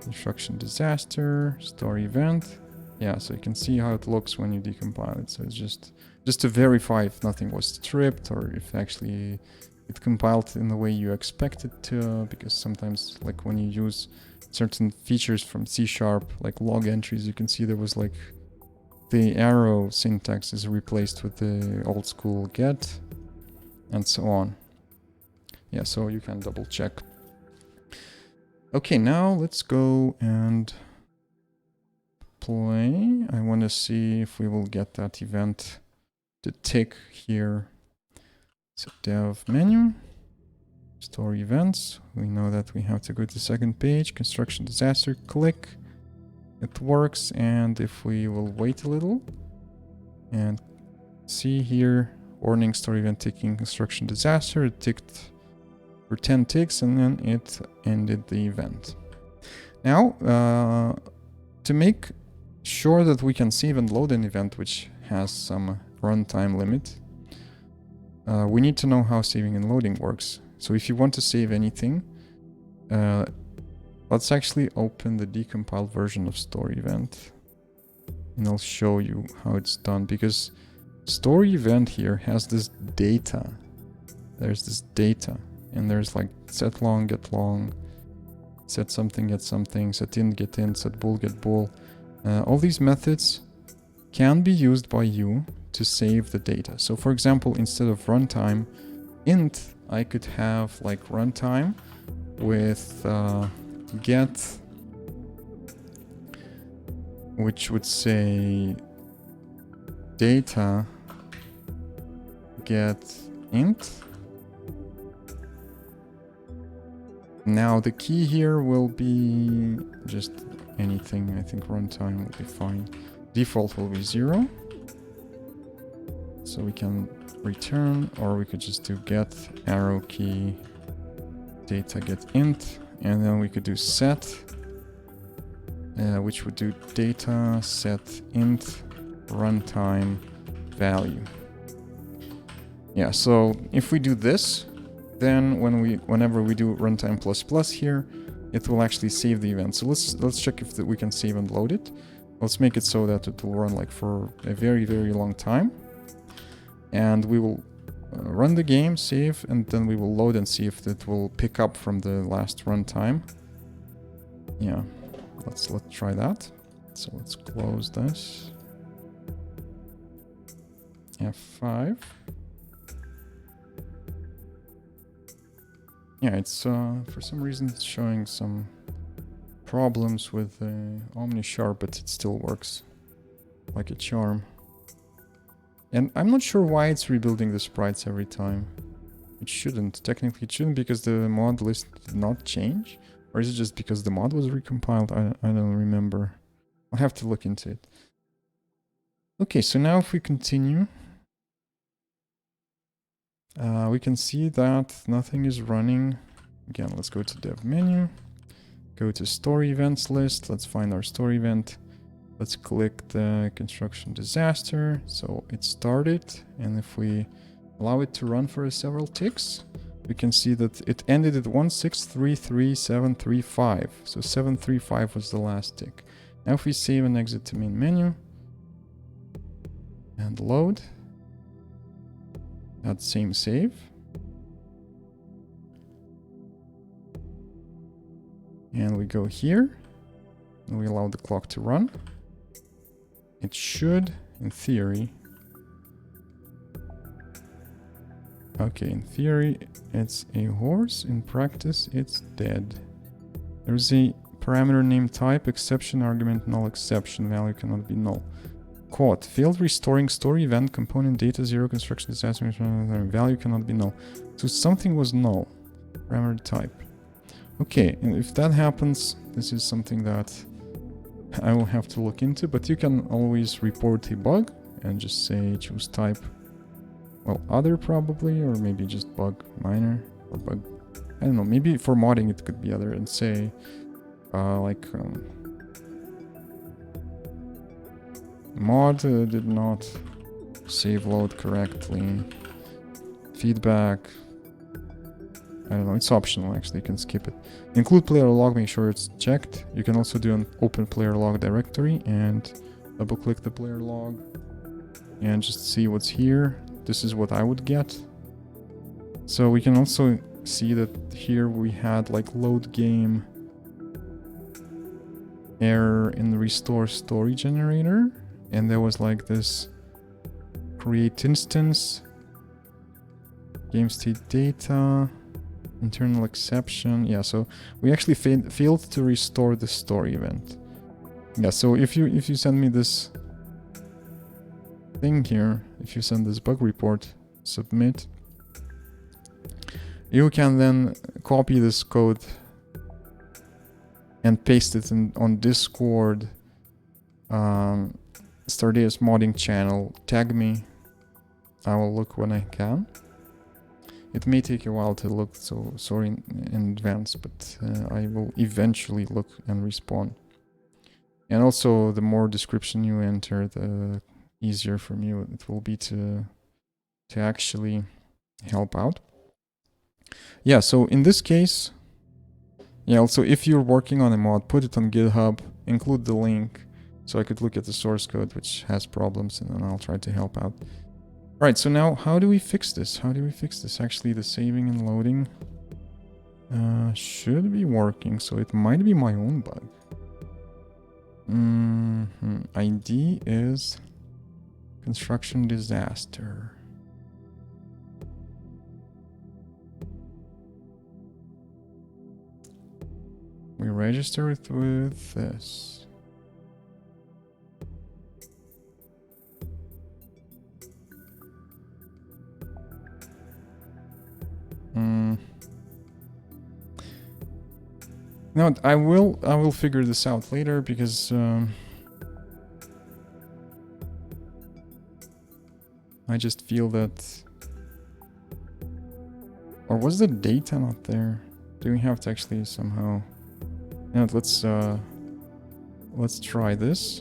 Speaker 1: construction disaster, store event. Yeah, so you can see how it looks when you decompile it. So it's just to verify if nothing was stripped or if actually it compiled in the way you expect it to, because sometimes, like when you use certain features from C#, like log entries, you can see there was like the arrow syntax is replaced with the old school get and so on. Yeah, so you can double check. Okay, now let's go and play. I want to see if we will get that event to tick here. So dev menu, store events. We know that we have to go to the second page, construction disaster, click. It works, and if we will wait a little and see here, warning, store event ticking, construction disaster, it ticked for 10 ticks and then it ended the event. Now, to make sure that we can save and load an event which has some runtime limit, we need to know how saving and loading works. So if you want to save anything, let's actually open the decompiled version of store event, and I'll show you how it's done, because store event here has this data. There's this data, and there's like set long, get long, set something, get something, set in, get in, set bool, get bool. All these methods can be used by you to save the data. So for example, instead of runtime int, I could have like runtime with get, which would say data get int. Now the key here will be just anything. I think runtime will be fine. Default will be 0. So we can return, or we could just do get arrow key data get int, and then we could do set, which would do data set int runtime value. Yeah, so if we do this, then whenever we do runtime ++ here, it will actually save the event. So let's check if we can save and load it. Let's make it so that it will run like for a very, very long time. And we will run the game, save, and then we will load and see if it will pick up from the last runtime. Yeah, let's try that. So let's close this. F5. Yeah, it's for some reason it's showing some problems with OmniSharp, but it still works like a charm. And I'm not sure why it's rebuilding the sprites every time. It shouldn't. Technically it shouldn't, because the mod list did not change. Or is it just because the mod was recompiled? I don't remember. I'll have to look into it. Okay, so now if we continue, we can see that nothing is running. Again, let's go to dev menu, go to story events list. Let's find our story event. Let's click the construction disaster. So it started, and if we allow it to run for several ticks, we can see that it ended at 1633735. So 735 was the last tick. Now if we save and exit to main menu and load that same save, and we go here and we allow the clock to run, it should, in theory, okay, in theory it's a horse, in practice it's dead. There's a parameter name type, exception argument, null exception, value cannot be null. Quote, failed restoring story event component data 0 construction disaster, value cannot be null. So something was null, parameter type. Okay, and if that happens, this is something that I will have to look into, but you can always report a bug and just say choose type. Well, other probably, or maybe just bug minor or bug. I don't know, maybe for modding it could be other, and say mod did not save load correctly. Feedback. I don't know, it's optional actually, you can skip it. Include player log, make sure it's checked. You can also do an open player log directory and double click the player log and just see what's here. This is what I would get. So we can also see that here we had like load game error in the restore story generator, and there was like this create instance, game state data, internal exception. Yeah, so we actually failed to restore the story event. Yeah, so if you send me this thing here, if you send this bug report, submit, you can then copy this code and paste it on Discord, Stardeus modding channel, tag me. I will look when I can. It may take a while to look, so sorry in advance, but I will eventually look and respond. And also, the more description you enter, the easier for me it will be to actually help out. Yeah, so in this case, yeah, also if you're working on a mod, put it on GitHub, include the link so I could look at the source code which has problems, and then I'll try to help out. Alright, so now how do we fix this? How do we fix this? Actually, the saving and loading should be working, so it might be my own bug. ID is construction disaster. We register it with this. No, I will figure this out later, because I just feel that, or was the data not there? Do we have to actually somehow? No, let's try this.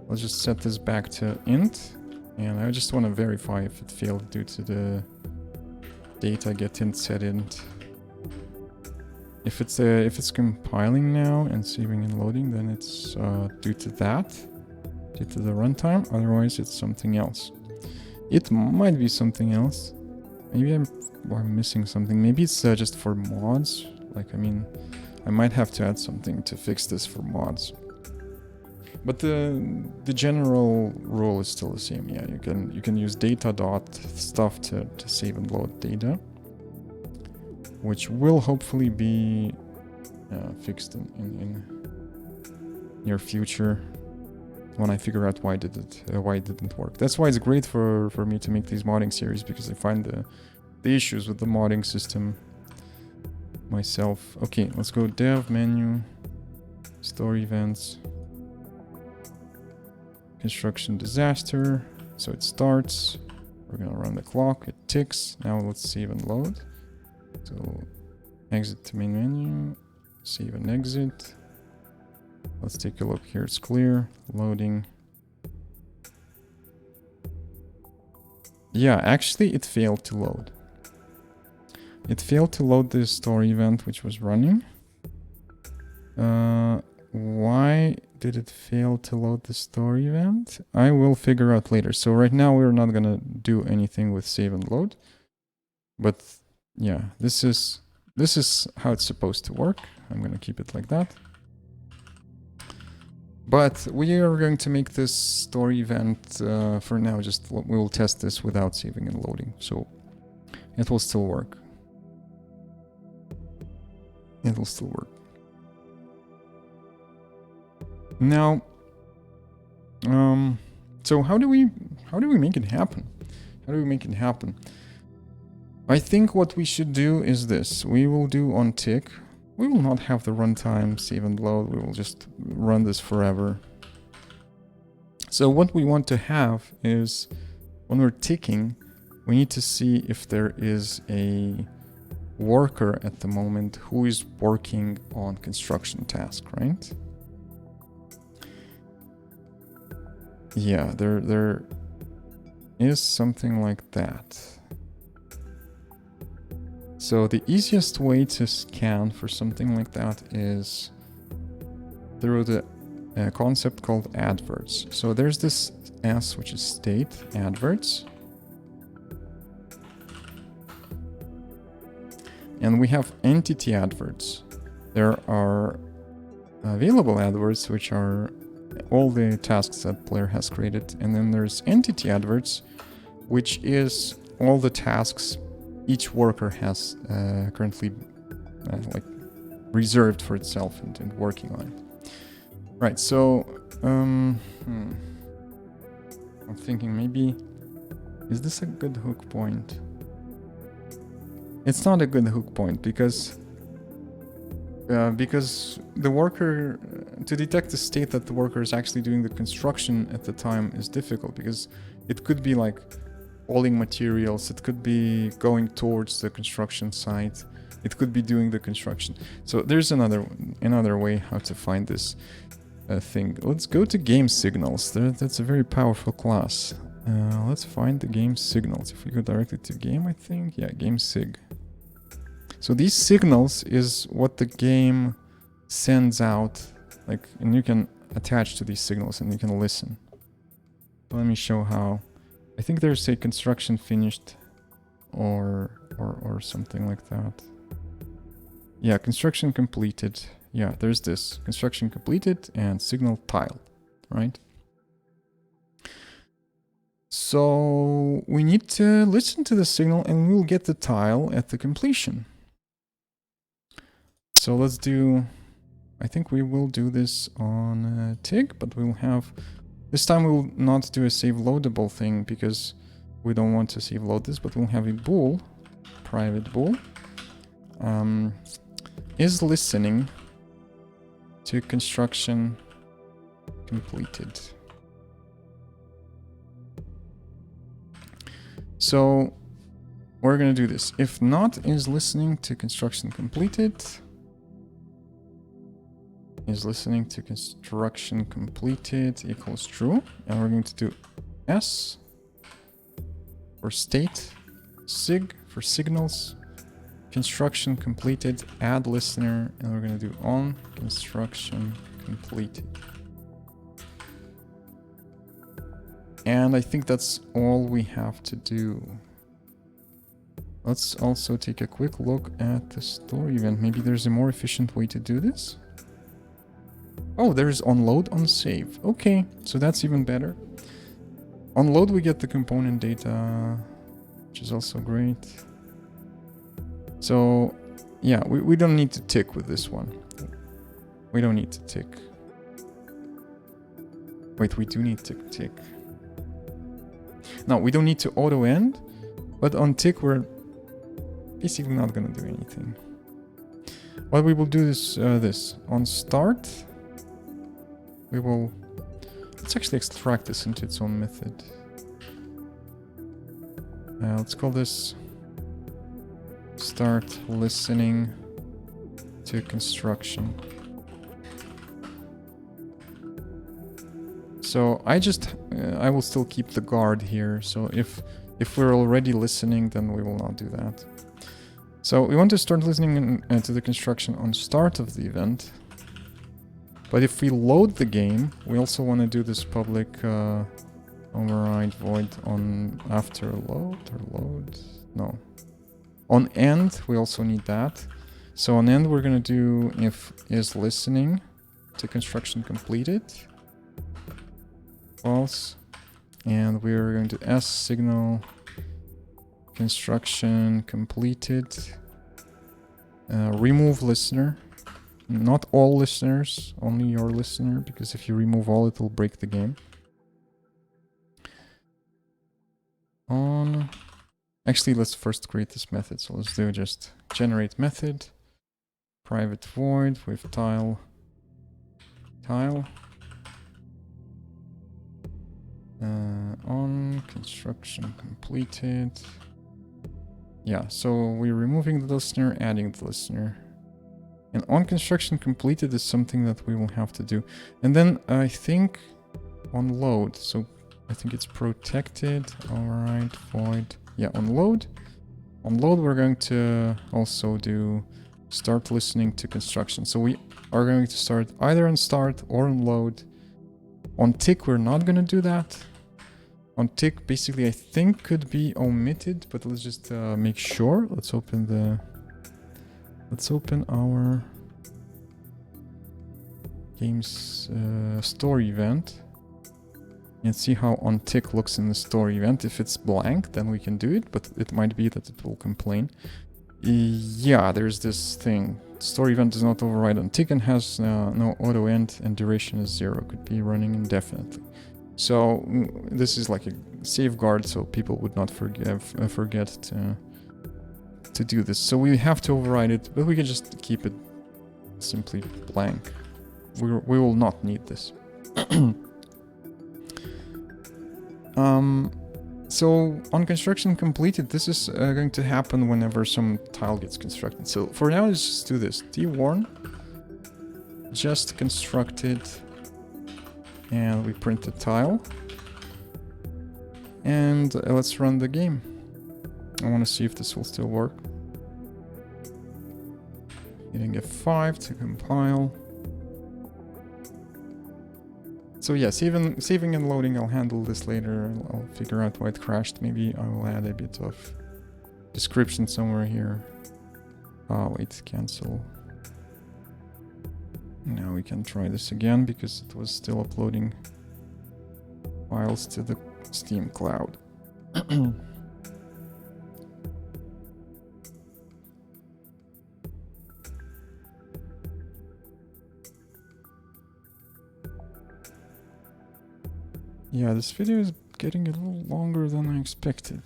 Speaker 1: Let's just set this back to int, and I just want to verify if it failed due to the data get int set int. If it's compiling now and saving and loading, then it's due to that, due to the runtime. Otherwise, it's something else. It might be something else. Maybe I'm missing something. Maybe it's just for mods. Like, I mean, I might have to add something to fix this for mods. But the general rule is still the same. Yeah, you can use data.stuff to save and load data, which will hopefully be fixed in near future. when I figure out why it didn't work. That's why it's great for me to make these modding series, because I find the issues with the modding system myself. Okay, let's go dev menu, store events, construction disaster. So it starts. We're gonna run the clock. It ticks. Now let's save and load. So exit to main menu, save and exit. Let's take a look here. It's clear. Loading. Yeah, actually it failed to load. It failed to load the store event which was running. Why did it fail to load the store event? I will figure out later. So right now we're not gonna do anything with save and load. But yeah, this is how it's supposed to work. I'm gonna keep it like that. But we are going to make this store event for now. Just we will test this without saving and loading, so it will still work. It will still work. Now, so how do we make it happen? How do we make it happen? I think what we should do is this. We will do on tick. We will not have the runtime save and load. We will just run this forever. So what we want to have is, when we're ticking, we need to see if there is a worker at the moment who is working on construction task, right? Yeah, there is something like that. So the easiest way to scan for something like that is through the concept called adverts. So there's this S, which is state adverts. And we have entity adverts. There are available adverts, which are all the tasks that player has created. And then there's entity adverts, which is all the tasks each worker has currently like reserved for itself and working on it. Right, so I'm thinking maybe, is this a good hook point? It's not a good hook point because the worker, to detect the state that the worker is actually doing the construction at the time is difficult, because it could be like hauling materials, it could be going towards the construction site, it could be doing the construction. So there's another way how to find this thing. Let's go to game signals. That's a very powerful class. Let's find the game signals. If we go directly to game, I think, yeah, game sig. So these signals is what the game sends out, like, and you can attach to these signals and you can listen. Let me show how. I think there's a construction finished or something like that. Yeah, construction completed. Yeah, there's this construction completed and signal tiled, right? So we need to listen to the signal and we'll get the tile at the completion. So let's do, I think we will do this on TIG, but we'll have, this time we will not do a save loadable thing because we don't want to save load this, but we'll have a bool, private bool, is listening to construction completed. So we're going to do this. If not is listening to construction completed, is listening to construction completed equals true. And we're going to do S for state, sig for signals, construction completed, add listener, and we're going to do on construction completed. And I think that's all we have to do. Let's also take a quick look at the store event. Maybe there's a more efficient way to do this. Oh, there's onload on save. Okay, so that's even better. On load we get the component data, which is also great. So yeah, we don't need to tick with this one. We don't need to tick. Wait, we do need tick tick. No, we don't need to auto end, but on tick we're basically not gonna do anything. What we will do is this. On start, we will... Let's actually extract this into its own method. Let's call this start listening to construction. So I will still keep the guard here. So if we're already listening, then we will not do that. So we want to start listening to the construction on start of the event. But if we load the game, we also want to do this public override void on after load or load. No. On end, we also need that. So on end, we're going to do if is listening to construction completed. False. And we're going to S signal construction completed. Remove listener. Not all listeners, only your listener, because if you remove all, it will break the game. On. Actually, let's first create this method. So let's do just generate method, private void with tile. On construction completed. Yeah, so we're removing the listener, adding the listener. And on construction completed is something that we will have to do. And then I think on load, so I think it's protected, override, void. Yeah, on load. On load, we're going to also do start listening to construction. So we are going to start either on start or on load. On tick, we're not going to do that. On tick, basically, I think could be omitted, but let's just make sure. Let's open our game's story event and see how on tick looks in the story event. If it's blank, then we can do it, but it might be that it will complain. Yeah, there's this thing. Story event does not override on tick and has no auto end and duration is 0. Could be running indefinitely. So this is like a safeguard, so people would not forget to do this. So we have to override it, but we can just keep it simply blank. We will not need this. So on construction completed, this is going to happen whenever some tile gets constructed. So for now, let's just do this. Dwarn just constructed, and we print the tile. And let's run the game. I want to see if this will still work. Hitting F5 to compile. So yeah, saving and loading, I'll handle this later. I'll figure out why it crashed. Maybe I will add a bit of description somewhere here. Oh, wait, cancel. Now we can try this again because it was still uploading files to the Steam cloud. Yeah, this video is getting a little longer than I expected,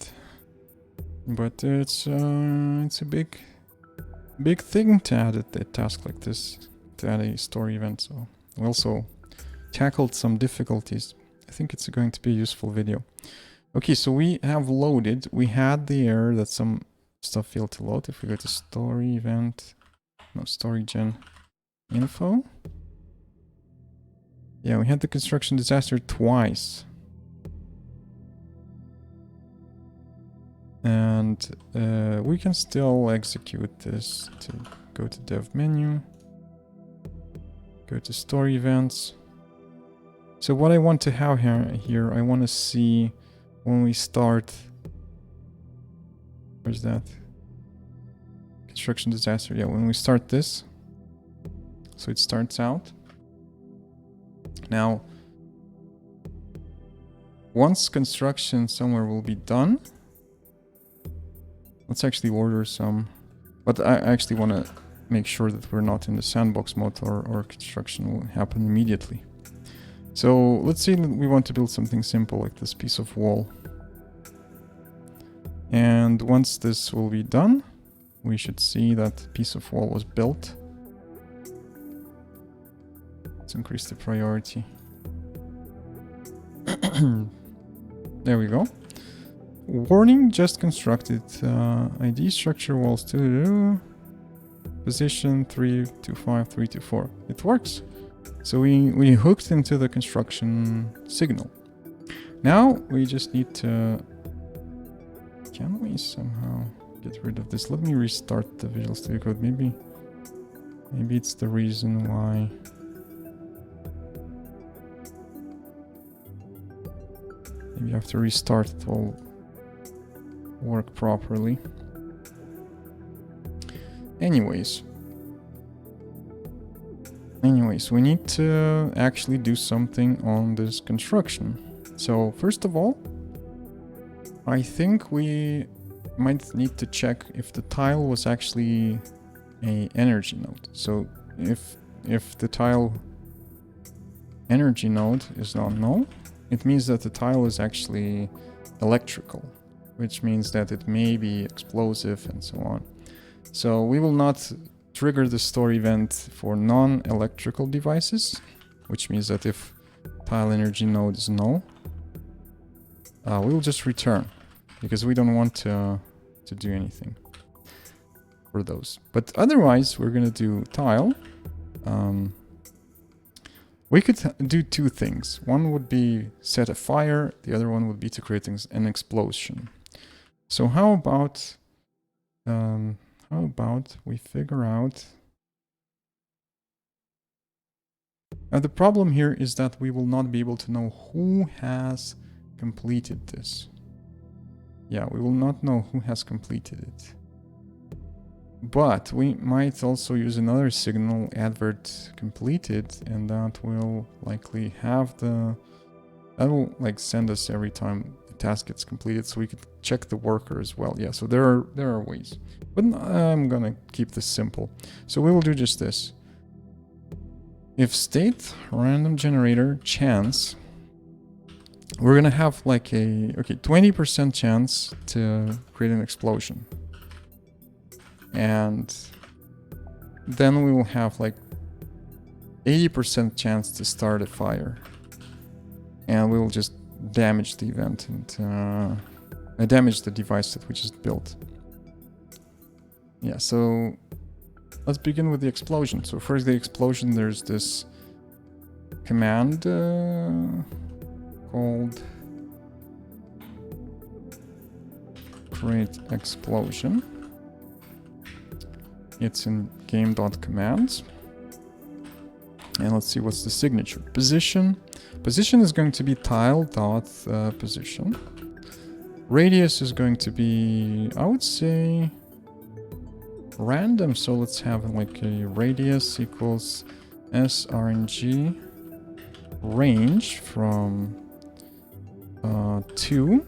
Speaker 1: but it's a big thing to add a task like this, to add a story event. So we also tackled some difficulties. I think it's going to be a useful video. Okay, so we have loaded. We had the error that some stuff failed to load. If we go to story event, no, story gen info. Yeah, we had the construction disaster twice. And we can still execute this. To go to dev menu, go to story events. So what I want to have here, I want to see when we start. Where's that? Construction disaster. Yeah, when we start this. So it starts out. Now, once construction somewhere will be done, let's actually order some, but I actually want to make sure that we're not in the sandbox mode or construction will happen immediately. So let's say that we want to build something simple like this piece of wall. And once this will be done, we should see that piece of wall was built. Let's increase the priority. There we go. Warning, just constructed. ID structure walls to position 325, 324. It works. So we hooked into the construction signal. Now we just need to... Can we somehow get rid of this? Let me restart the Visual Studio Code. Maybe it's the reason why. Maybe you have to restart it all work properly. Anyways, we need to actually do something on this construction. So first of all, I think we might need to check if the tile was actually a energy node. So if the tile energy node is not null, it means that the tile is actually electrical, which means that it may be explosive and so on. So we will not trigger the store event for non-electrical devices, which means that if tile energy node is null, we will just return, because we don't want to do anything for those. But otherwise, we're going to do tile. We could do two things. One would be set a fire. The other one would be to create an explosion. So how about we figure out... Now the problem here is that we will not be able to know who has completed this. Yeah, we will not know who has completed it. But we might also use another signal, advert completed, and that will likely have the... That will like send us every time the task gets completed, so we could check the worker as well. Yeah, so there are ways. But I'm gonna keep this simple. So we will do just this. If state random generator chance, we're gonna have like a 20% chance to create an explosion. And then we will have like 80% chance to start a fire. And we will just damage the event and damage the device that we just built. Yeah, so let's begin with the explosion. So first the explosion, there's this command called create explosion. It's in game.commands. And let's see what's the signature. Position. Position is going to be tile.position. Radius is going to be, I would say, random. So let's have like a radius equals sRNG range from 2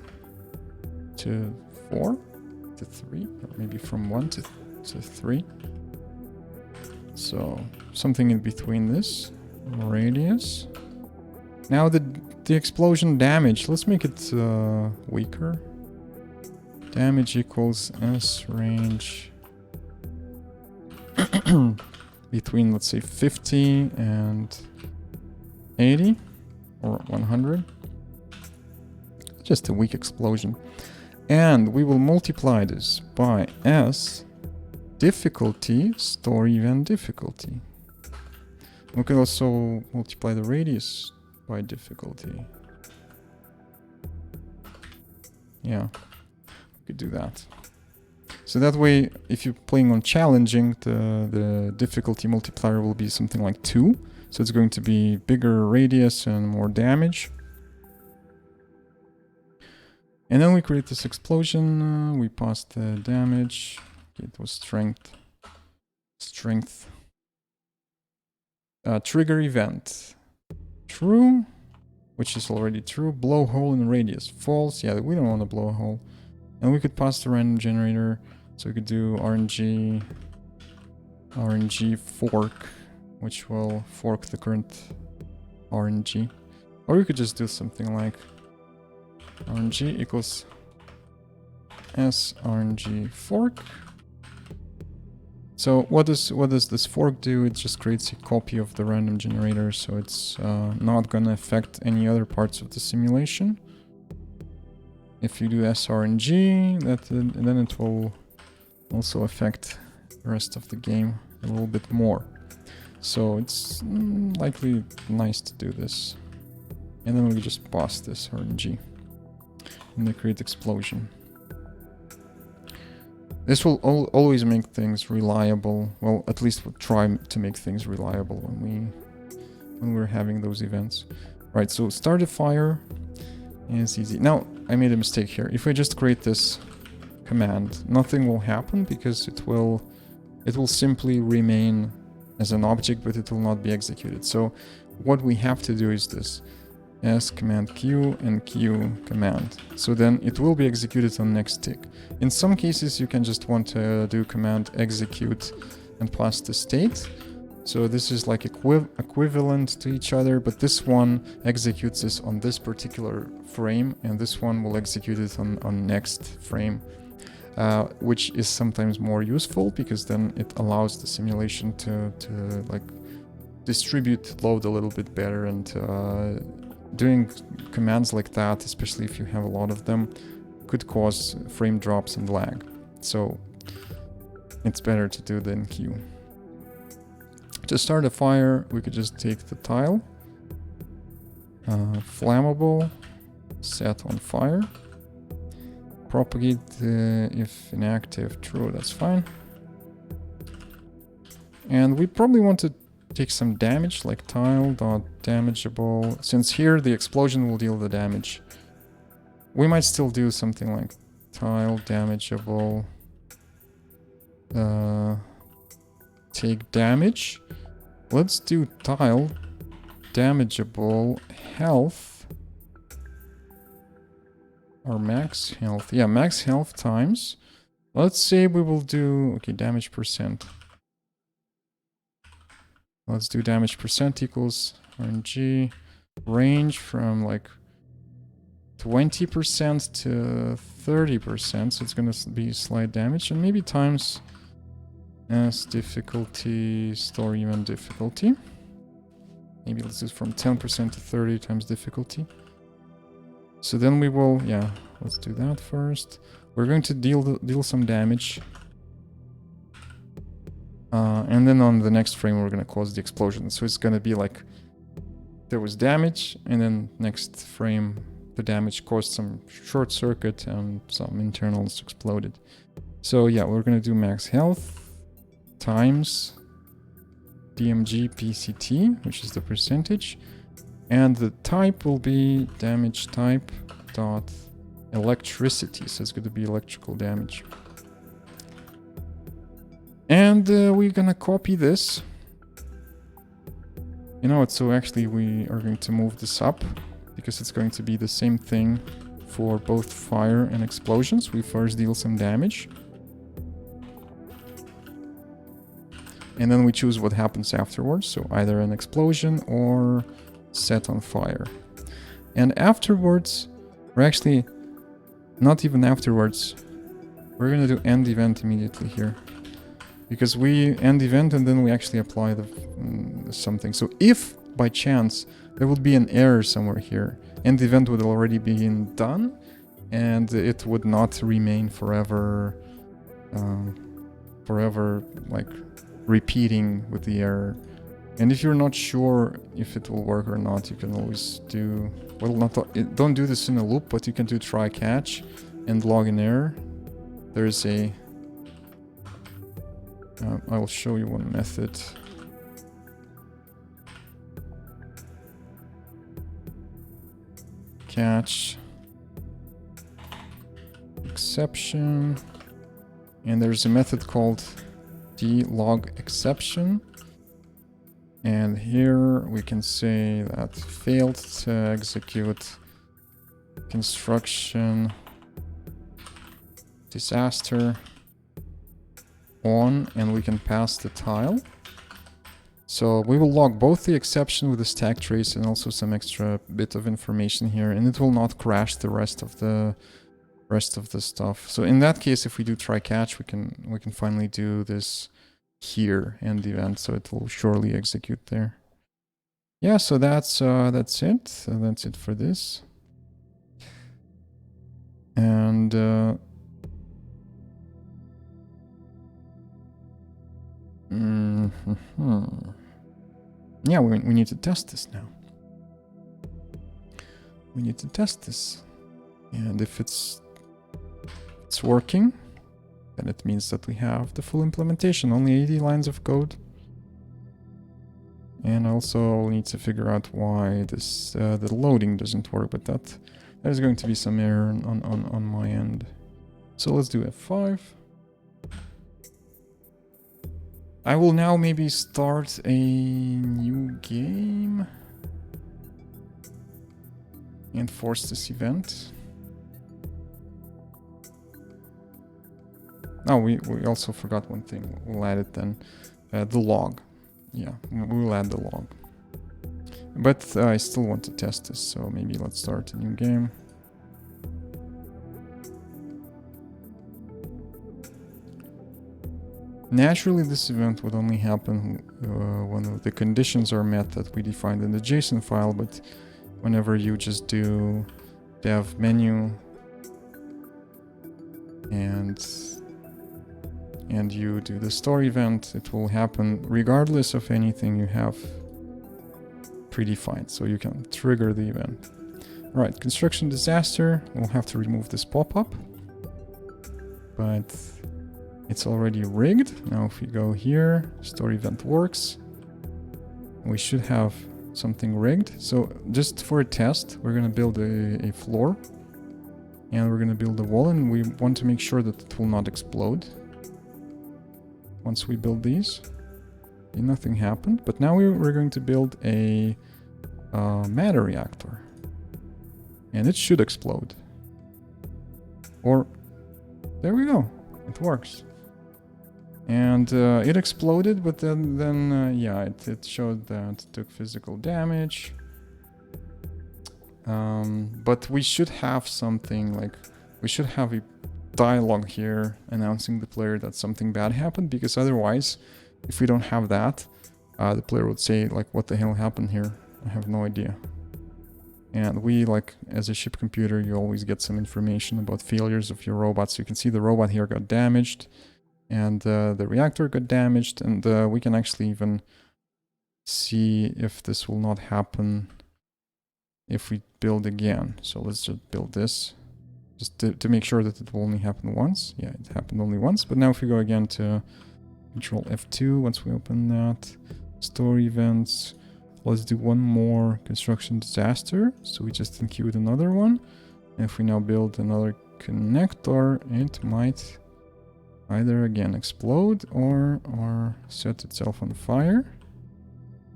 Speaker 1: to 4 to 3, or maybe from 1 to 3. So something in between this radius. Now the explosion damage, let's make it weaker. Damage equals s range between, let's say, 50 and 80 or 100. Just a weak explosion. And we will multiply this by s difficulty, store event difficulty. We can also multiply the radius by difficulty. Yeah, we could do that. So that way, if you're playing on challenging, the difficulty multiplier will be something like 2. So it's going to be bigger radius and more damage. And then we create this explosion. We pass the damage. It was strength. Trigger event. True, which is already true. Blow hole in radius. False. Yeah, we don't want to blow a hole. And we could pass the random generator. So we could do RNG fork, which will fork the current RNG. Or you could just do something like RNG equals sRNG fork. So what does this fork do? It just creates a copy of the random generator, so it's not gonna affect any other parts of the simulation. If you do sRNG, then it will also affect the rest of the game a little bit more. So it's likely nice to do this. And then we just pass this RNG. And they create explosion. This will always make things reliable. Well, at least we'll try to make things reliable when we're having those events. Right, so start a fire is easy. Now, I made a mistake here. If I just create this command, nothing will happen because it will simply remain as an object, but it will not be executed. So what we have to do is this. S command Q and Q command. So then it will be executed on next tick. In some cases you can just want to do command execute and pass the state. So this is like equivalent to each other, but this one executes this on this particular frame and this one will execute it on next frame, which is sometimes more useful because then it allows the simulation to like distribute load a little bit better, and doing commands like that, especially if you have a lot of them, could cause frame drops and lag. So it's better to do than Q. To start a fire, we could just take the tile, flammable, set on fire, propagate if inactive, true, that's fine. And we probably want to take some damage, like tile.damageable. Since here the explosion will deal the damage, we might still do something like tile damageable, take damage. Let's do tile damageable health, or max health. Yeah, max health times. Let's say we will do, okay, damage percent. Let's do damage percent equals RNG, range from like 20% to 30%, so it's gonna be slight damage, and maybe times as difficulty, store event difficulty. Maybe let's do from 10% to 30 times difficulty. So then we will, yeah, let's do that first. We're going to deal some damage. And then on the next frame, we're going to cause the explosion. So it's going to be like there was damage, and then next frame, the damage caused some short circuit and some internals exploded. So yeah, we're going to do max health times DMG PCT, which is the percentage. And the type will be damage type dot electricity. So it's going to be electrical damage. And we're gonna copy this. You know what, so actually we are going to move this up because it's going to be the same thing for both fire and explosions. We first deal some damage. And then we choose what happens afterwards. So either an explosion or set on fire. And afterwards, or actually not even afterwards, we're gonna do end event immediately here. Because we end event and then we actually apply the something. So if by chance there would be an error somewhere here, end event would already be done, and it would not remain forever, like repeating with the error. And if you're not sure if it will work or not, you can always do, well, don't do this in a loop, but you can do try catch and log an error. There's a I will show you one method. Catch exception, and there's a method called dlog exception, and here we can say that failed to execute construction disaster on, and we can pass the tile. So we will log both the exception with the stack trace and also some extra bit of information here, and it will not crash the rest of the stuff. So in that case, if we do try catch, we can finally do this here and the event, so it will surely execute there. Yeah, so that's it. That's it for this. And yeah, we need to test this now. We need to test this, and if it's working, then it means that we have the full implementation. Only 80 lines of code. And also we need to figure out why this the loading doesn't work, but that is going to be some error on my end. So let's do F5. I will now maybe start a new game and force this event. Oh, we also forgot one thing. We'll add it then. The log. Yeah, we'll add the log. But I still want to test this, so maybe let's start a new game. Naturally, this event would only happen when the conditions are met that we defined in the JSON file, but whenever you just do dev menu and you do the store event, it will happen regardless of anything you have predefined, so you can trigger the event. All right, construction disaster, we'll have to remove this pop-up, but it's already rigged. Now if we go here, store event works, we should have something rigged. So just for a test, we're going to build a floor, and we're going to build a wall, and we want to make sure that it will not explode. Once we build these, nothing happened, but now we're going to build a matter reactor, and it should explode. Or there we go, it works. And it exploded, but then yeah, it showed that it took physical damage. But we should have something like, we should have a dialogue here announcing the player that something bad happened, because otherwise, if we don't have that, the player would say like, what the hell happened here? I have no idea. And we, like, as a ship computer, you always get some information about failures of your robot. So you can see the robot here got damaged, and the reactor got damaged, and we can actually even see if this will not happen if we build again. So let's just build this, just to make sure that it will only happen once. Yeah, it happened only once, but now if we go again to Control F2, once we open that, store events, let's do one more construction disaster. So we just enqueued another one. And if we now build another connector, it might either again explode or set itself on fire.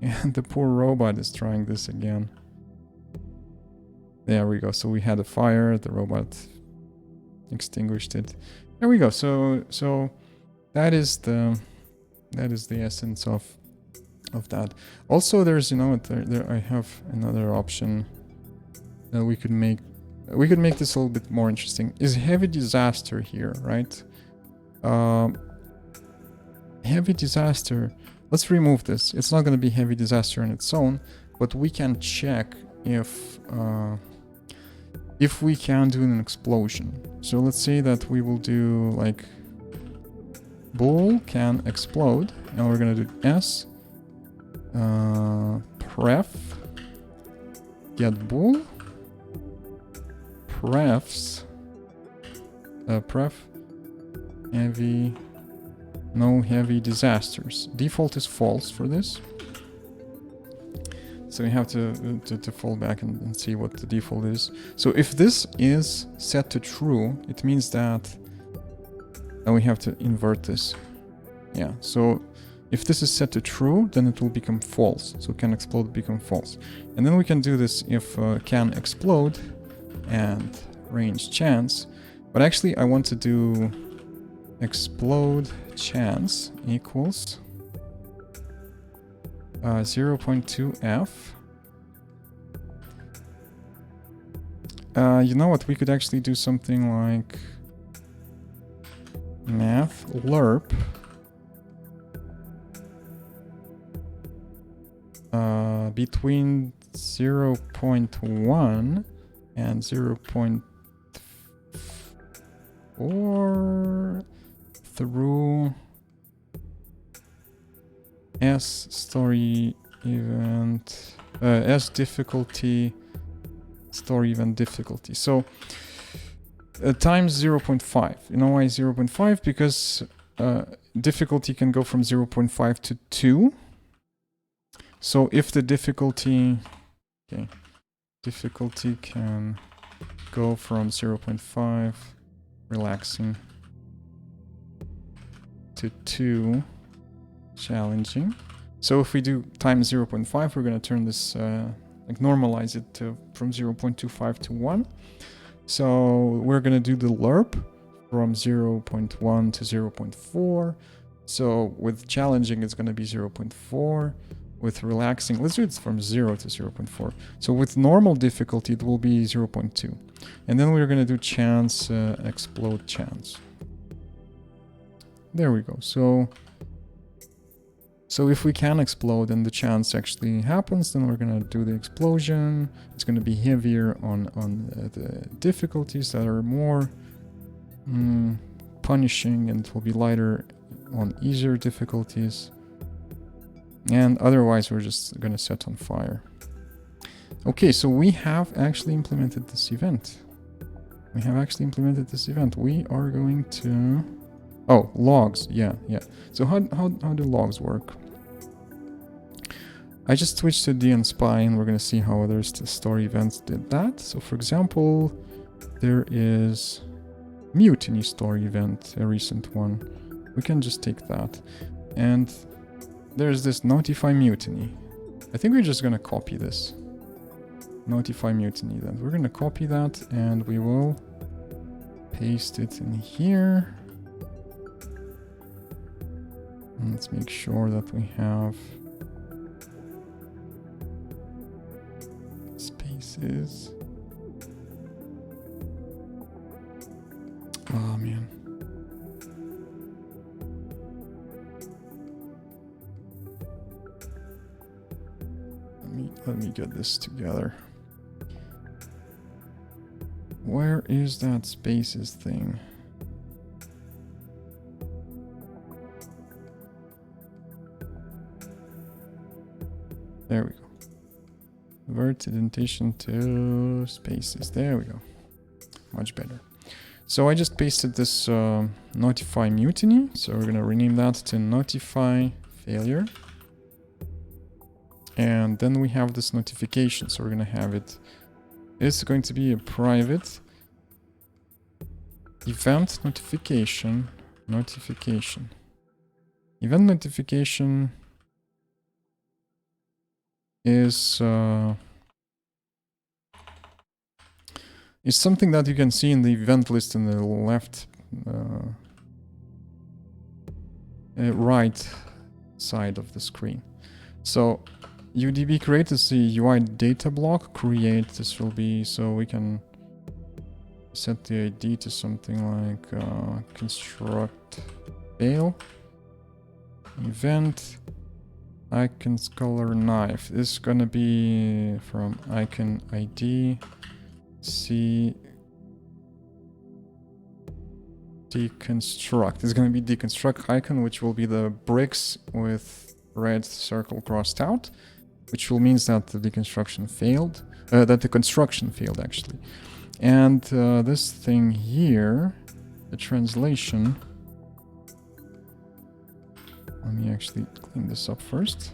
Speaker 1: And the poor robot is trying this again. There we go. So we had a fire, the robot extinguished it. There we go. So that is the essence of that. Also, there's, you know, there I have another option that we could make. We could make this a little bit more interesting. Is heavy disaster here, right? Heavy disaster. Let's remove this. It's not going to be heavy disaster on its own, but we can check if we can do an explosion. So let's say that we will do like bool can explode, and we're going to do s pref get bool prefs pref heavy, no heavy disasters. Default is false for this, so we have to fall back and see what the default is. So if this is set to true, it means that we have to invert this. Yeah, so if this is set to true, then it will become false. So can explode become false. And then we can do this if can explode and range chance. But actually I want to do explode chance equals 0.2f. You know what? We could actually do something like math lerp between 0.1 and 0.4 through S story event S difficulty story event difficulty. So times 0.5. You know why 0.5? Because difficulty can go from 0.5 to 2. So if the difficulty can go from 0.5 relaxing to 2 challenging. So if we do times 0.5, we're going to turn this like normalize it to from 0.25 to 1. So we're going to do the lerp from 0.1 to 0.4. So with challenging, it's going to be 0.4. With relaxing, let's do it from 0 to 0.4. So with normal difficulty, it will be 0.2. And then we're going to do chance, explode chance. There we go. So if we can explode and the chance actually happens, then we're going to do the explosion. It's going to be heavier on the difficulties that are more punishing, and it will be lighter on easier difficulties. And otherwise, we're just going to set on fire. Okay, so we have actually implemented this event. We are going to... Oh, logs. Yeah. So how do logs work? I just switched to dnspy, and we're going to see how other story events did that. So for example, there is mutiny story event, a recent one. We can just take that. And there's this notify mutiny. I think we're just going to copy this. Notify mutiny then. We're going to copy that and we will paste it in here. And let's make sure that we have spaces. Oh man. Let me get this together. Where is that spaces thing? There we go. Convert indentation to spaces. There we go. Much better. So I just pasted this notify mutiny. So we're going to rename that to notify failure. And then we have this notification. So we're going to have it. It's going to be a private event notification. Event notification is something that you can see in the event list in the left right side of the screen. So UDB create is the UI data block create. This will be so we can set the ID to something like construct fail event icons color knife. This is gonna be from icon ID C deconstruct. It's gonna be deconstruct icon, which will be the bricks with red circle crossed out, which will means that the deconstruction failed, that the construction failed actually. And this thing here, the translation. Let me actually clean this up first.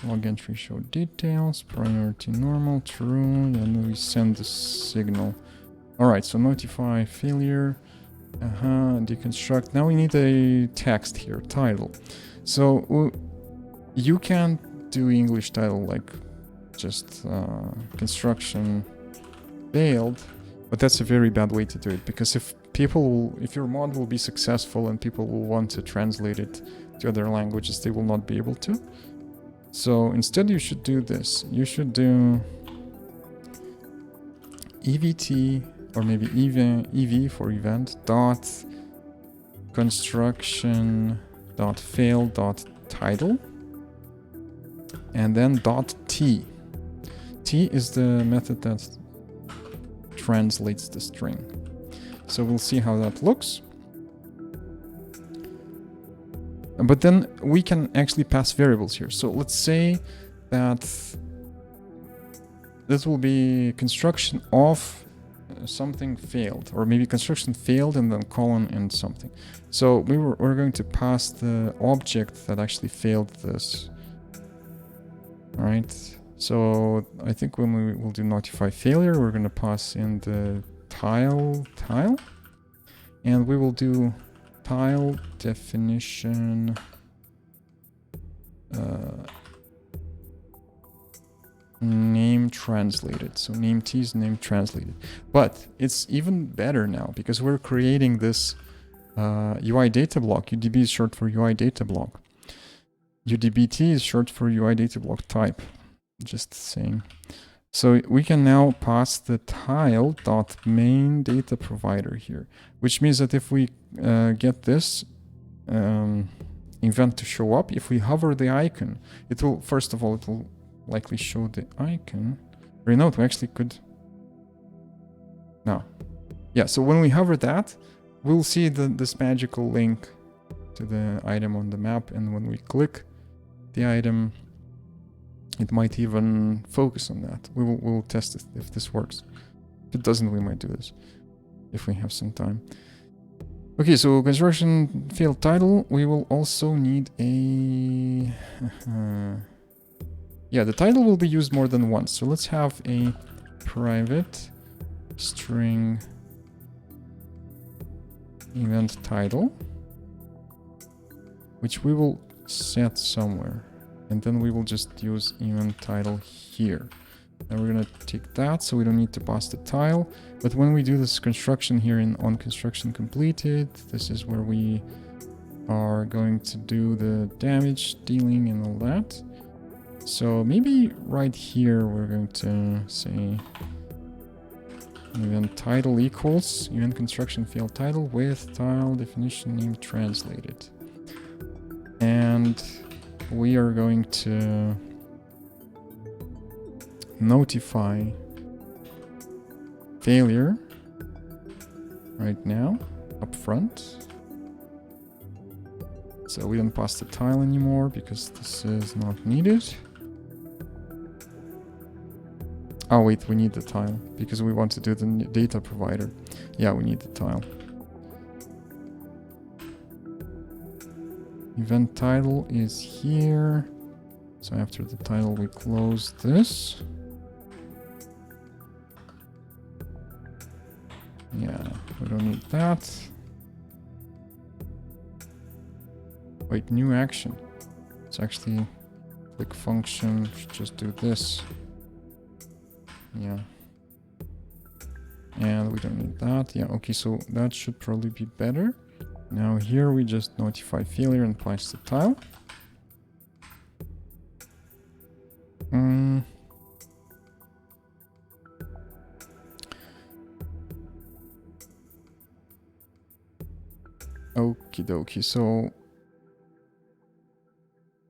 Speaker 1: Log entry show details, priority normal, true, and we send the signal. Alright, so notify failure, deconstruct. Now we need a text here, title. So you can't do English title like just construction failed, but that's a very bad way to do it, because if your mod will be successful and people will want to translate it to other languages, they will not be able to. So instead you should do this. You should do EVT or maybe EV for event dot construction dot fail dot title and then dot T. T is the method that translates the string. So we'll see how that looks. But then we can actually pass variables here. So let's say that this will be construction of something failed, or maybe construction failed and then colon and something. So we're going to pass the object that actually failed this. All right. So I think when we will do notify failure, we're going to pass in the tile, and we will do tile definition name translated. So name T is name translated. But it's even better now because we're creating this UI data block. UDB is short for UI data block. UDBT is short for UI data block type. Just saying. So we can now pass the tile.main data provider here, which means that if we get this event to show up, if we hover the icon, it will, first of all, it will likely show the icon. Or no, we actually could. No. Yeah, so when we hover that, we'll see this magical link to the item on the map, and when we click the item, it might even focus on that. We'll test it if this works. If it doesn't, we might do this if we have some time. Okay, so construction failed title. We will also need a... yeah, the title will be used more than once. So let's have a private string event title, which we will set somewhere. And then we will just use event title here. And we're gonna take that, so we don't need to pass the tile. But when we do this construction here in on construction completed, this is where we are going to do the damage dealing and all that. So maybe right here we're going to say event title equals event construction failed title with tile definition name translated. And we are going to notify failure right now up front. So we don't pass the tile anymore because this is not needed. Oh wait, we need the tile because we want to do the data provider. Yeah, we need the tile. Event title is here. So after the title, we close this. Yeah, we don't need that. Wait, new action. It's actually click function. Should just do this. Yeah. And we don't need that. Yeah, okay, so that should probably be better. Now here we just notify failure and pass the tile. Okie dokie, so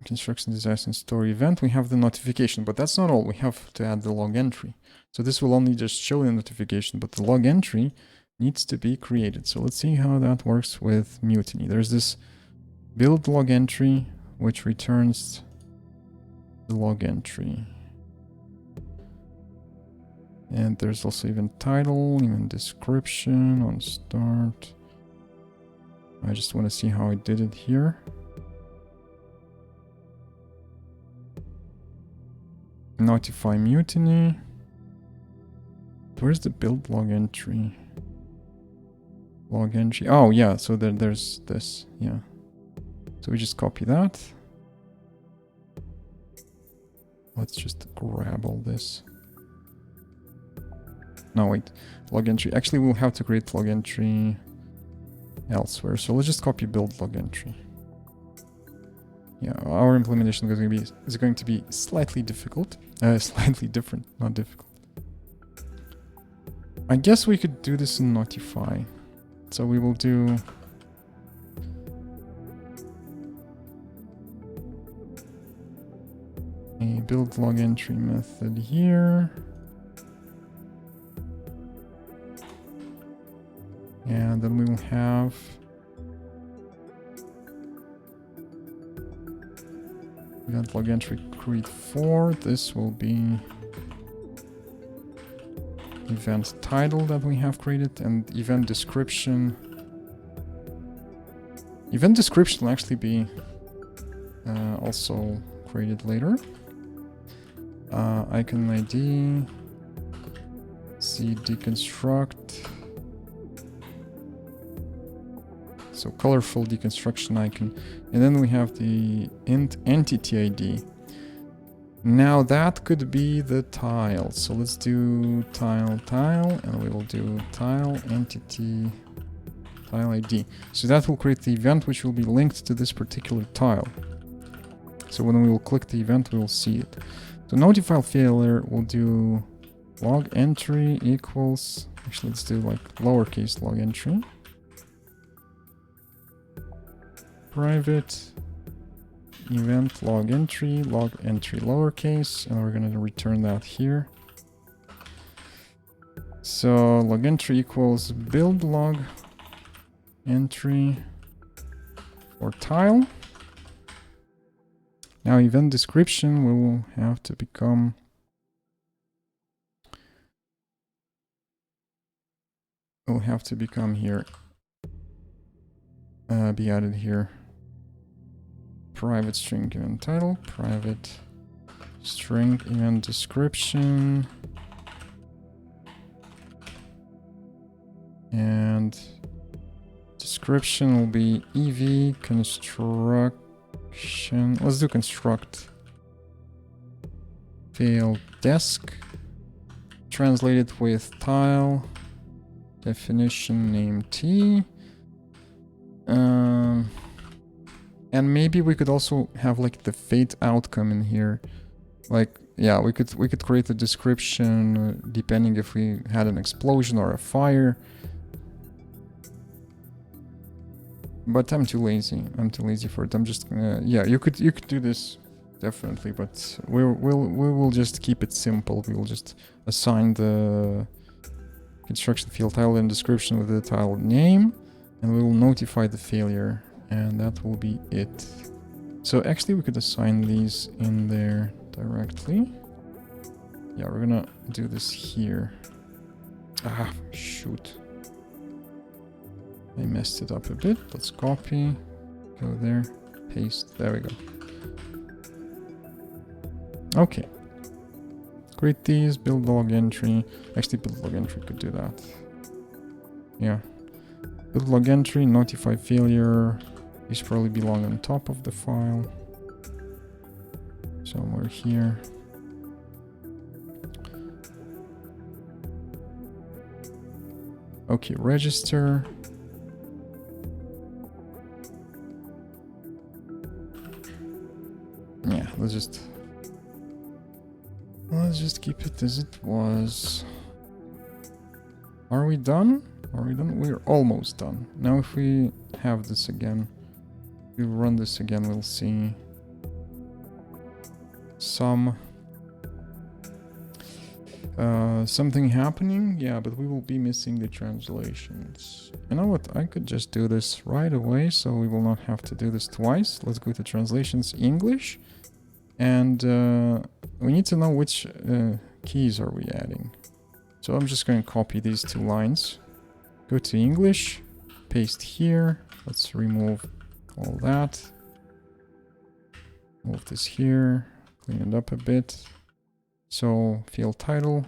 Speaker 1: construction disaster and story event, we have the notification, but that's not all. We have to add the log entry. So this will only just show the notification, but the log entry needs to be created. So let's see how that works with Mutiny. There's this build log entry, which returns the log entry. And there's also event title, event description on start. I just want to see how I did it here. Notify Mutiny. Where's the build log entry? Log entry. Oh yeah, so there's this. Yeah. So we just copy that. Let's just grab all this. No, wait. Log entry. Actually, we'll have to create log entry elsewhere. So let's just copy build log entry. Yeah, our implementation is going to be slightly difficult. Slightly different, not difficult. I guess we could do this in Notify. So we will do a build log entry method here. And then we will have event log entry create for. This will be event title that we have created, and event description. Event description will actually be also created later. Icon ID, C deconstruct. So colorful deconstruction icon. And then we have the int entity ID. Now that could be the tile. So let's do tile, and we will do tile entity tile ID. So that will create the event which will be linked to this particular tile. So when we will click the event, we will see it. So notify failure, we'll do log entry equals, actually let's do like lowercase log entry. Private event log entry lowercase, and we're going to return that here. So log entry equals build log entry for tile. Now event description will have to become here, be added here. Private string event title, private string event description, and description will be ev construction. Let's do construct fail desk, translate it with tile, definition name t. And maybe we could also have like the fate outcome in here. Like, yeah, we could create a description depending if we had an explosion or a fire. But I'm too lazy. I'm too lazy for it. I'm just gonna, yeah, you could do this definitely, but we will just keep it simple. We will just assign the construction field title and description with the tile name, and we will notify the failure. And that will be it. So actually we could assign these in there directly. Yeah, we're gonna do this here. Ah, shoot. I messed it up a bit. Let's copy, go there, paste, there we go. Okay. Create these, build log entry. Actually, build log entry could do that. Yeah. Build log entry, notify failure. These probably belong on top of the file. Somewhere here. Okay, register. Yeah, let's just keep it as it was. Are we done? Are we done? We're almost done. Now if we have this again, we run this again, we'll see something happening. Yeah, but we will be missing the translations. You know what? I could just do this right away, so we will not have to do this twice. Let's go to translations English, and we need to know which keys are we adding. So I'm just going to copy these two lines. Go to English, paste here. Let's remove all that. Move this here, clean it up a bit. So field title,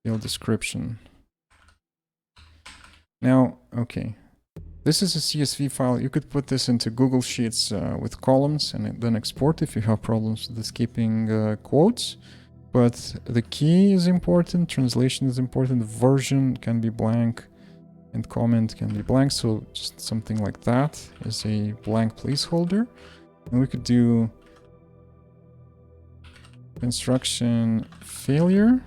Speaker 1: field description. Now, okay. This is a CSV file. You could put this into Google Sheets with columns and then export if you have problems with skipping quotes. But the key is important, translation is important, version can be blank, and comment can be blank. So just something like that is a blank placeholder. And we could do construction failure.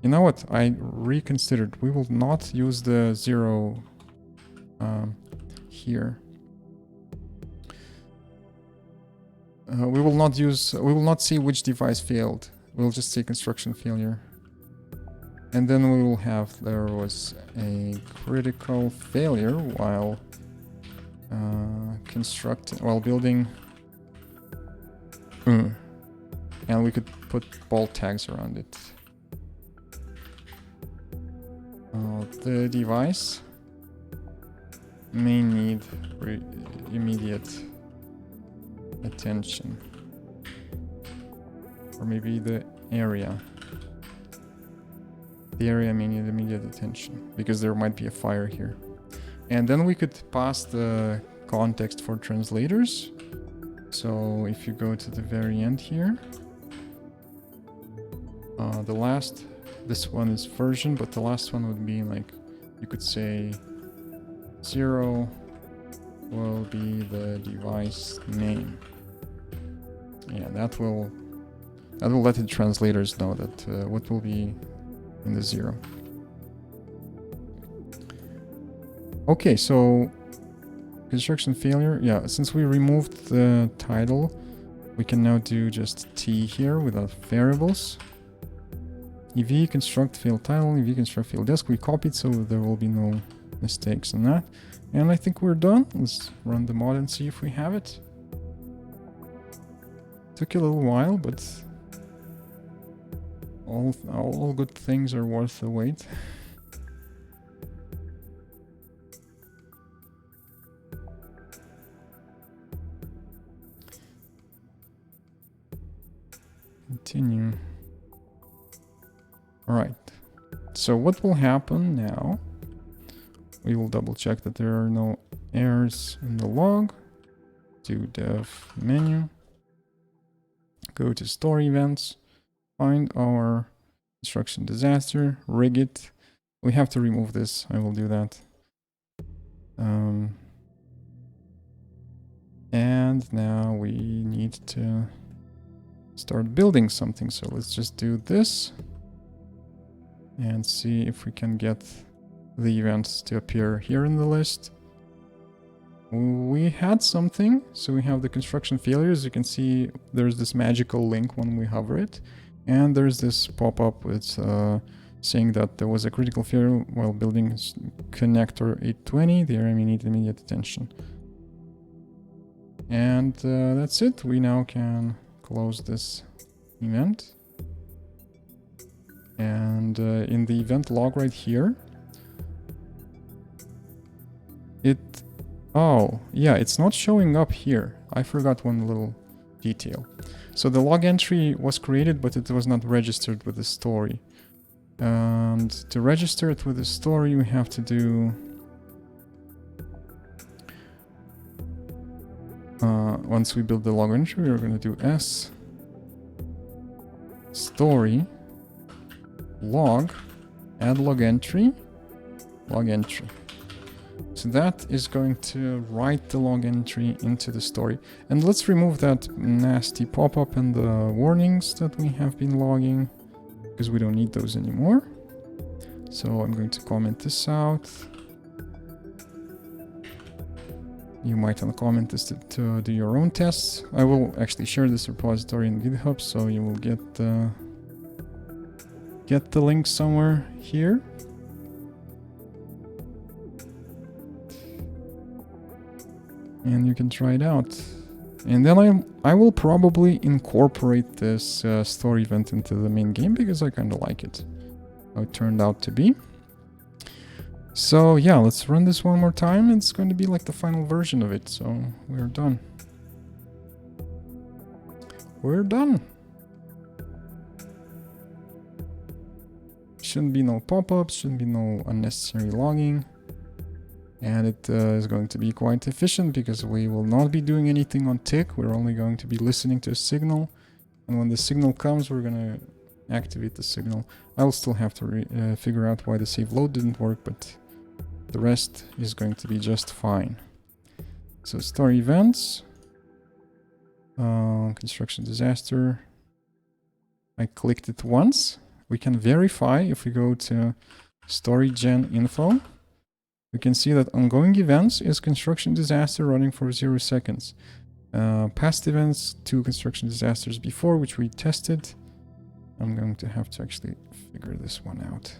Speaker 1: You know what? I reconsidered. We will not use the 0 here. We will not see which device failed. We'll just say construction failure. And then we will have there was a critical failure while building. And we could put bolt tags around it. The device may need immediate attention. Or maybe the area. The area may need immediate attention because there might be a fire here. And then we could pass the context for translators. So if you go to the very end here, this one is version, but the last one would be like, you could say 0 will be the device name. Yeah, that will let the translators know that what will be in the 0. Okay, so construction failure. Yeah, since we removed the title, we can now do just T here without variables. EV construct failed title, EV construct failed desk. We copied, so there will be no mistakes in that. And I think we're done. Let's run the mod and see if we have it. Took a little while, but all good things are worth the wait. Continue. Alright, so what will happen now? We will double check that there are no errors in the log. Do dev menu. Go to store events. Find our construction disaster. Rig it. We have to remove this. I will do that. And now we need to start building something. So let's just do this. And see if we can get the events to appear here in the list. We had something, so we have the construction failures. You can see there's this magical link when we hover it, and there's this pop-up with saying that there was a critical failure while building connector 820. The area may need immediate attention. And that's it. We now can close this event. And in the event log right here, it's not showing up here. I forgot one little detail. So the log entry was created, but it was not registered with the story. And to register it with the story, we have to do once we build the log entry, we're going to do s story log, add log entry. So that is going to write the log entry into the story. And let's remove that nasty pop-up and the warnings that we have been logging, because we don't need those anymore. So I'm going to comment this out. You might uncomment this to do your own tests. I will actually share this repository in GitHub, so you will get the link somewhere here. And you can try it out. And then I will probably incorporate this story event into the main game because I kind of like it. How it turned out to be. So yeah, let's run this one more time. It's going to be like the final version of it. So we're done. We're done. Shouldn't be no pop-ups, shouldn't be no unnecessary logging. And it is going to be quite efficient because we will not be doing anything on tick. We're only going to be listening to a signal. And when the signal comes, we're going to activate the signal. I'll still have to figure out why the save load didn't work, but the rest is going to be just fine. So story events, construction disaster. I clicked it once. We can verify if we go to story gen info. We can see that ongoing events is construction disaster running for 0 seconds. Past events, 2 construction disasters before, which we tested. I'm going to have to actually figure this one out.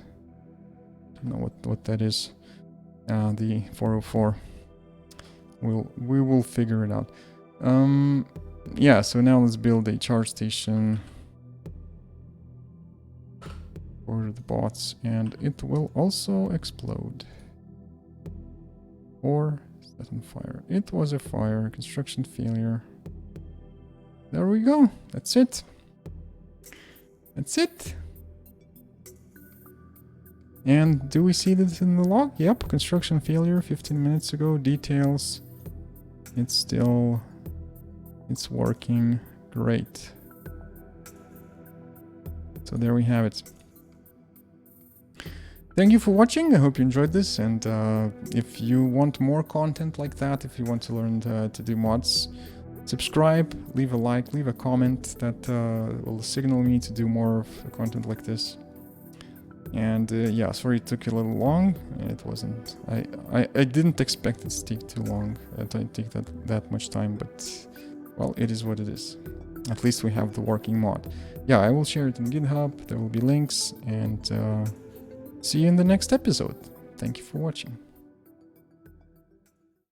Speaker 1: Don't know what that is. The 404. We will figure it out. Yeah, so now let's build a charge station for the bots, and it will also explode. Or set on fire. It was a fire. Construction failure. There we go. That's it. That's it. And do we see this in the log? Yep, construction failure 15 minutes ago. Details. It's working great. So there we have it. Thank you for watching. I hope you enjoyed this. And if you want more content like that, if you want to learn to do mods, subscribe, leave a like, leave a comment. That will signal me to do more of content like this. And yeah, sorry it took a little long. It wasn't. I didn't expect it to take too long. It didn't take that much time, but well, it is what it is. At least we have the working mod. Yeah, I will share it in GitHub. There will be links, and see you in the next episode. Thank you for watching.